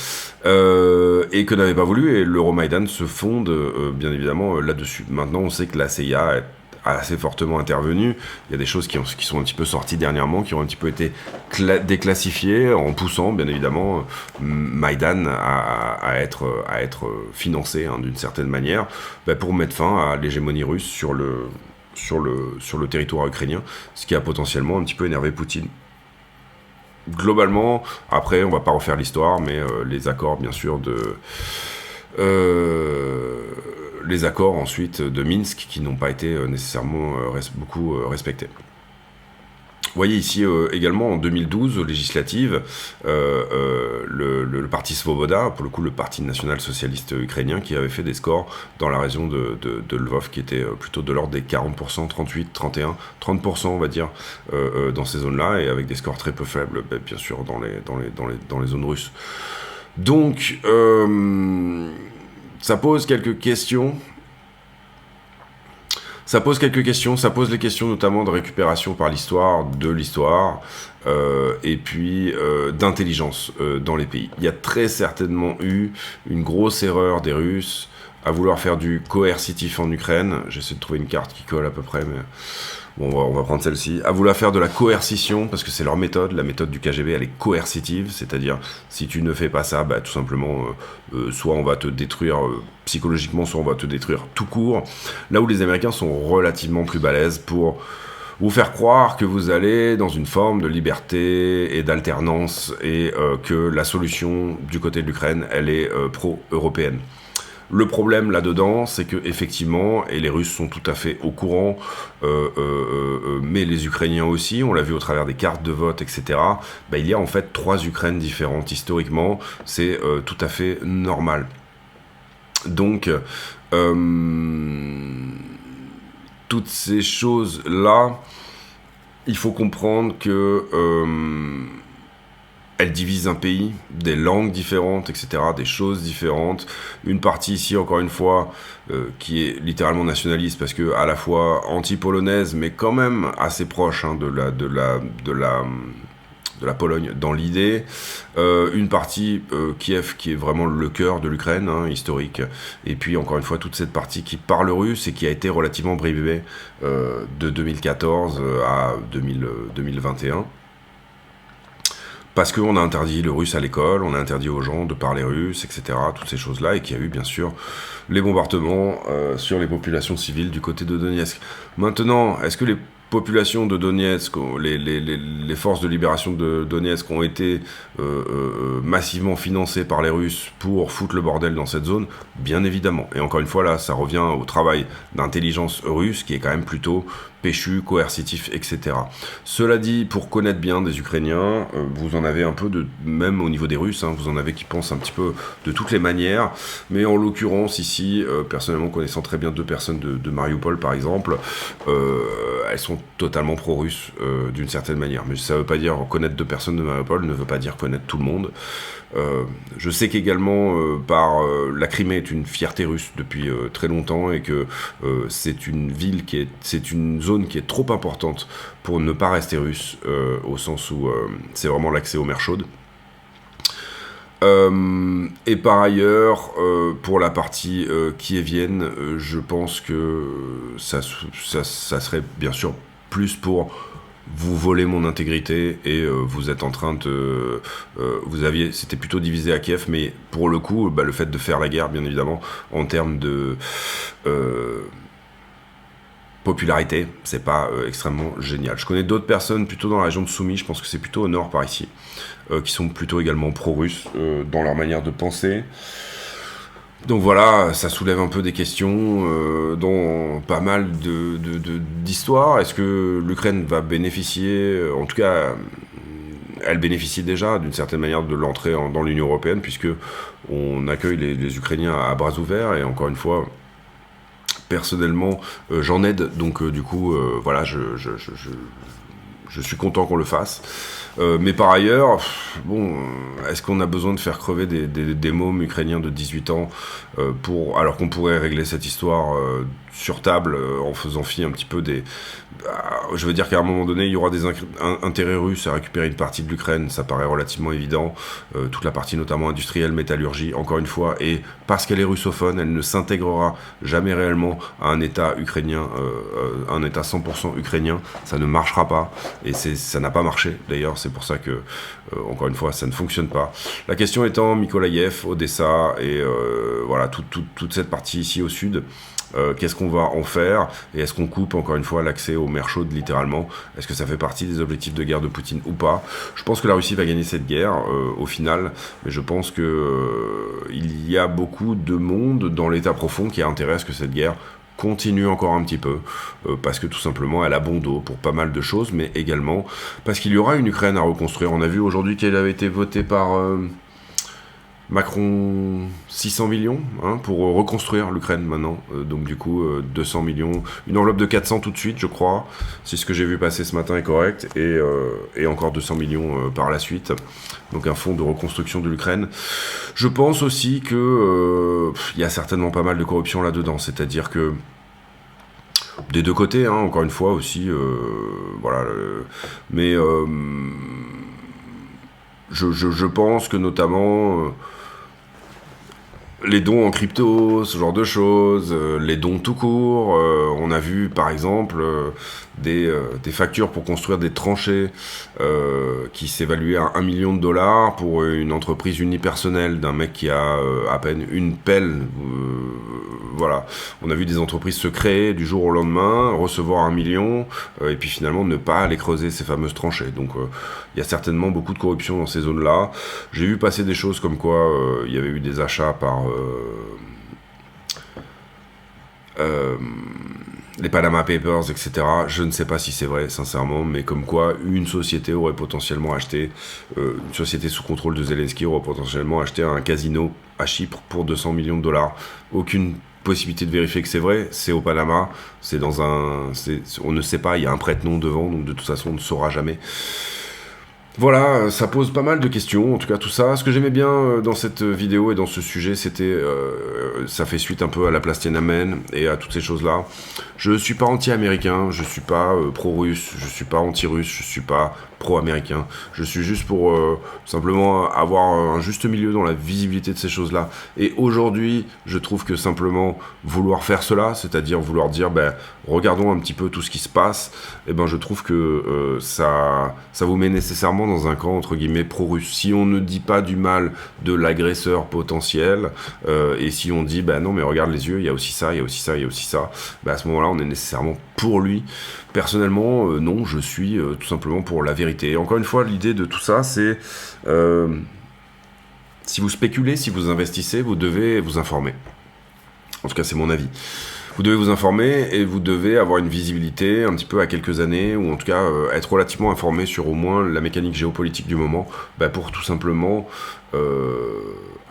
Et que n'avait pas voulu. Et l'Euromaïdan se fonde bien évidemment là-dessus. Maintenant, on sait que la CIA est assez fortement intervenu. Il y a des choses qui sont un petit peu sorties dernièrement, qui ont un petit peu été déclassifiées, en poussant bien évidemment Maïdan à être financé d'une certaine manière, pour mettre fin à l'hégémonie russe sur le territoire ukrainien, ce qui a potentiellement un petit peu énervé Poutine. Globalement, après on va pas refaire l'histoire, mais les accords bien sûr les accords ensuite de Minsk qui n'ont pas été nécessairement beaucoup respectés. Vous voyez ici également en 2012 aux législatives, le parti Svoboda, pour le coup le parti national-socialiste ukrainien, qui avait fait des scores dans la région de Lvov qui étaient plutôt de l'ordre des 40%, 38, 31, 30% on va dire dans ces zones-là, et avec des scores très peu faibles bien sûr dans les zones russes. Donc ça pose quelques questions. Ça pose les questions notamment de récupération par l'histoire, et puis d'intelligence dans les pays. Il y a très certainement eu une grosse erreur des Russes à vouloir faire du coercitif en Ukraine. J'essaie de trouver une carte qui colle à peu près, mais bon, on va prendre celle-ci. À vouloir faire de la coercition, parce que c'est leur méthode. La méthode du KGB, elle est coercitive, c'est-à-dire si tu ne fais pas ça, tout simplement, soit on va te détruire psychologiquement, soit on va te détruire tout court. Là où les Américains sont relativement plus balèzes pour vous faire croire que vous allez dans une forme de liberté et d'alternance, et que la solution du côté de l'Ukraine, elle est pro-européenne. Le problème là-dedans, c'est que effectivement, et les Russes sont tout à fait au courant, mais les Ukrainiens aussi, on l'a vu au travers des cartes de vote, etc., il y a en fait 3 Ukraines différentes historiquement, c'est tout à fait normal. Donc, toutes ces choses-là, il faut comprendre que elles divisent un pays, des langues différentes, etc., des choses différentes. Une partie ici, encore une fois, qui est littéralement nationaliste, parce que à la fois anti-polonaise, mais quand même assez proche de la Pologne dans l'idée. Une partie Kiev, qui est vraiment le cœur de l'Ukraine, historique. Et puis, encore une fois, toute cette partie qui parle russe et qui a été relativement brimée de 2014 à 2021. Parce qu'on a interdit le russe à l'école, on a interdit aux gens de parler russe, etc., toutes ces choses-là, et qu'il y a eu bien sûr les bombardements sur les populations civiles du côté de Donetsk. Maintenant, est-ce que les populations de Donetsk, les forces de libération de Donetsk ont été massivement financées par les Russes pour foutre le bordel dans cette zone? Bien évidemment. Et encore une fois, là, ça revient au travail d'intelligence russe, qui est quand même plutôt péchu, coercitif, etc. Cela dit, pour connaître bien des Ukrainiens, vous en avez un peu même au niveau des Russes, hein, vous en avez qui pensent un petit peu de toutes les manières, mais en l'occurrence ici, personnellement connaissant très bien 2 personnes de Mariupol par exemple, elles sont totalement pro-russes d'une certaine manière, mais ça veut pas dire connaître 2 personnes de Mariupol ne veut pas dire connaître tout le monde. Je sais qu'également la Crimée est une fierté russe depuis très longtemps et que c'est une zone qui est trop importante pour ne pas rester russe, au sens où c'est vraiment l'accès aux mers chaudes. Et par ailleurs, pour la partie kievienne, je pense que ça serait bien sûr plus pour vous volez mon intégrité et vous êtes en train de... c'était plutôt divisé à Kiev, mais pour le coup, le fait de faire la guerre, bien évidemment, en termes de popularité, c'est pas extrêmement génial. Je connais d'autres personnes plutôt dans la région de Soumy, je pense que c'est plutôt au nord par ici, qui sont plutôt également pro-russes dans leur manière de penser. Donc voilà, ça soulève un peu des questions dans pas mal d'histoires. Est-ce que l'Ukraine va bénéficier, en tout cas, elle bénéficie déjà d'une certaine manière de l'entrée dans l'Union Européenne, puisque on accueille les Ukrainiens à bras ouverts, et encore une fois, personnellement, j'en aide, donc du coup, voilà, je suis content qu'on le fasse. Mais par ailleurs, est-ce qu'on a besoin de faire crever des mômes ukrainiens de 18 ans alors qu'on pourrait régler cette histoire sur table en faisant fi un petit peu je veux dire qu'à un moment donné, il y aura des intérêts russes à récupérer une partie de l'Ukraine, ça paraît relativement évident. Toute la partie notamment industrielle, métallurgie, encore une fois, et parce qu'elle est russophone, elle ne s'intégrera jamais réellement à un État ukrainien, un État 100% ukrainien, ça ne marchera pas, et ça n'a pas marché d'ailleurs, c'est pour ça que, encore une fois, ça ne fonctionne pas. La question étant Mykolaïev, Odessa, et voilà, toute cette partie ici au sud. Qu'est-ce qu'on va en faire, et est-ce qu'on coupe encore une fois l'accès aux mers chaudes littéralement? Est-ce que ça fait partie des objectifs de guerre de Poutine ou pas? Je pense que la Russie va gagner cette guerre au final, mais je pense que il y a beaucoup de monde dans l'état profond qui a intérêt à ce que cette guerre continue encore un petit peu, parce que tout simplement elle a bon dos pour pas mal de choses, mais également parce qu'il y aura une Ukraine à reconstruire. On a vu aujourd'hui qu'elle avait été votée par Macron 600 millions pour reconstruire l'Ukraine maintenant, donc du coup 200 millions, une enveloppe de 400 tout de suite je crois, si ce que j'ai vu passer ce matin est correct, et encore 200 millions par la suite, donc un fonds de reconstruction de l'Ukraine. Je pense aussi que il y a certainement pas mal de corruption là-dedans, c'est-à-dire que des deux côtés, encore une fois aussi, voilà, mais je pense que notamment les dons en crypto, ce genre de choses, les dons tout court, on a vu par exemple des factures pour construire des tranchées qui s'évaluaient à $1 million pour une entreprise unipersonnelle d'un mec qui a à peine une pelle. Voilà, on a vu des entreprises se créer du jour au lendemain, recevoir 1 million, et puis finalement ne pas aller creuser ces fameuses tranchées. Donc il y a certainement beaucoup de corruption dans ces zones-là. J'ai vu passer des choses comme quoi il y avait eu des achats par les Panama Papers, etc. Je ne sais pas si c'est vrai, sincèrement, mais comme quoi une société aurait potentiellement acheté, une société sous contrôle de Zelensky aurait potentiellement acheté un casino à Chypre pour $200 millions. Aucune possibilité de vérifier que c'est vrai, c'est au Panama, on ne sait pas, il y a un prête-nom devant, donc de toute façon on ne saura jamais. Voilà, ça pose pas mal de questions, en tout cas tout ça. Ce que j'aimais bien dans cette vidéo et dans ce sujet, c'était, ça fait suite un peu à la place Tiananmen et à toutes ces choses-là. Je suis pas anti-américain, je suis pas pro-russe, je suis pas anti-russe, je suis pas pro-américain. Je suis juste pour simplement avoir un juste milieu dans la visibilité de ces choses-là. Et aujourd'hui, je trouve que simplement vouloir faire cela, c'est-à-dire vouloir dire, regardons un petit peu tout ce qui se passe, je trouve que ça vous met nécessairement dans un camp entre guillemets pro-russe. Si on ne dit pas du mal de l'agresseur potentiel, et si on dit non mais regarde les yeux, il y a aussi ça, il y a aussi ça, il y a aussi ça, à ce moment-là on est nécessairement pour lui. Personnellement, non, je suis tout simplement pour la vérité. Et encore une fois, l'idée de tout ça, c'est si vous spéculez, si vous investissez, vous devez vous informer. En tout cas, c'est mon avis. Vous devez vous informer et vous devez avoir une visibilité un petit peu à quelques années, ou en tout cas être relativement informé sur au moins la mécanique géopolitique du moment, pour tout simplement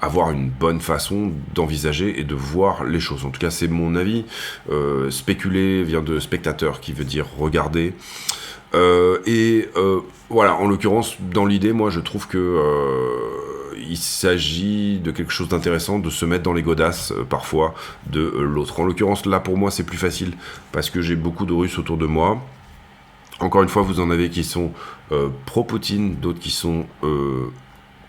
avoir une bonne façon d'envisager et de voir les choses. En tout cas, c'est mon avis. Spéculer vient de spectateur, qui veut dire regarder. Voilà, en l'occurrence, dans l'idée, moi, je trouve que il s'agit de quelque chose d'intéressant, de se mettre dans les godasses, parfois, de l'autre. En l'occurrence, là, pour moi, c'est plus facile, parce que j'ai beaucoup de Russes autour de moi. Encore une fois, vous en avez qui sont pro-Poutine, d'autres qui sont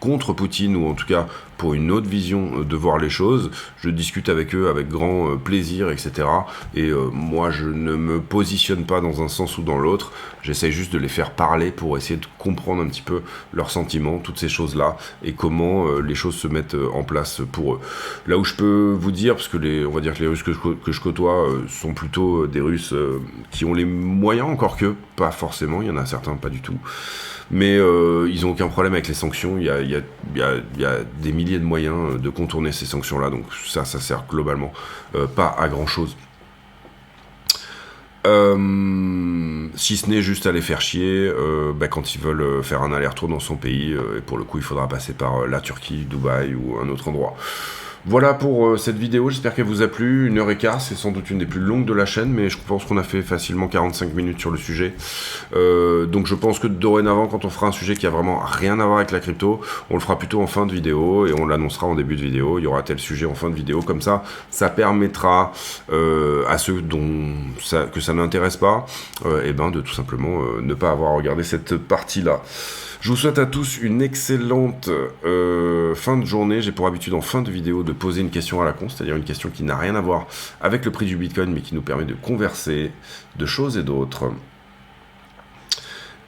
contre Poutine, ou en tout cas pour une autre vision de voir les choses. Je discute avec eux avec grand plaisir, etc. Et moi, je ne me positionne pas dans un sens ou dans l'autre. J'essaye juste de les faire parler pour essayer de comprendre un petit peu leurs sentiments, toutes ces choses-là, et comment les choses se mettent en place pour eux. Là où je peux vous dire, parce que on va dire que les Russes que je côtoie sont plutôt des Russes qui ont les moyens, encore que, pas forcément, il y en a certains pas du tout. Mais ils n'ont aucun problème avec les sanctions. Il y a des milliers de moyens de contourner ces sanctions-là. Donc ça sert globalement pas à grand-chose. Si ce n'est juste à les faire chier quand ils veulent faire un aller-retour dans son pays. Et pour le coup, il faudra passer par la Turquie, Dubaï ou un autre endroit. Voilà pour cette vidéo, j'espère qu'elle vous a plu. 1h15, c'est sans doute une des plus longues de la chaîne, mais je pense qu'on a fait facilement 45 minutes sur le sujet. Donc je pense que dorénavant, quand on fera un sujet qui a vraiment rien à voir avec la crypto, on le fera plutôt en fin de vidéo, et on l'annoncera en début de vidéo. Il y aura tel sujet en fin de vidéo, comme ça permettra à ceux que ça n'intéresse pas, de tout simplement ne pas avoir regardé cette partie-là. Je vous souhaite à tous une excellente fin de journée. J'ai pour habitude en fin de vidéo de poser une question à la con, c'est-à-dire une question qui n'a rien à voir avec le prix du Bitcoin, mais qui nous permet de converser de choses et d'autres.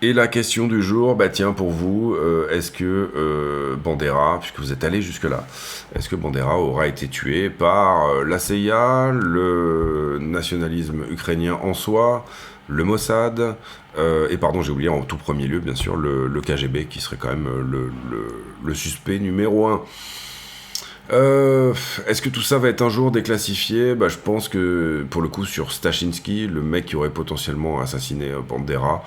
Et la question du jour, tiens, pour vous, est-ce que Bandera, puisque vous êtes allé jusque-là, est-ce que Bandera aura été tué par la CIA, le nationalisme ukrainien en soi, le Mossad, et pardon, j'ai oublié en tout premier lieu, bien sûr, le KGB, qui serait quand même le suspect numéro 1. Est-ce que tout ça va être un jour déclassifié ? Je pense que, pour le coup, sur Stachinsky, le mec qui aurait potentiellement assassiné Bandera,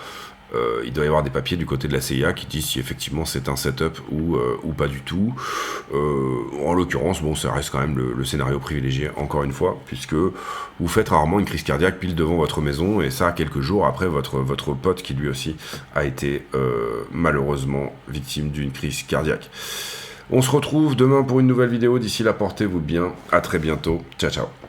il doit y avoir des papiers du côté de la CIA qui disent si effectivement c'est un setup ou pas du tout. En l'occurrence, ça reste quand même le scénario privilégié, encore une fois, puisque vous faites rarement une crise cardiaque pile devant votre maison, et ça quelques jours après votre pote qui lui aussi a été malheureusement victime d'une crise cardiaque. On se retrouve demain pour une nouvelle vidéo. D'ici là, portez-vous bien. À très bientôt. Ciao, ciao.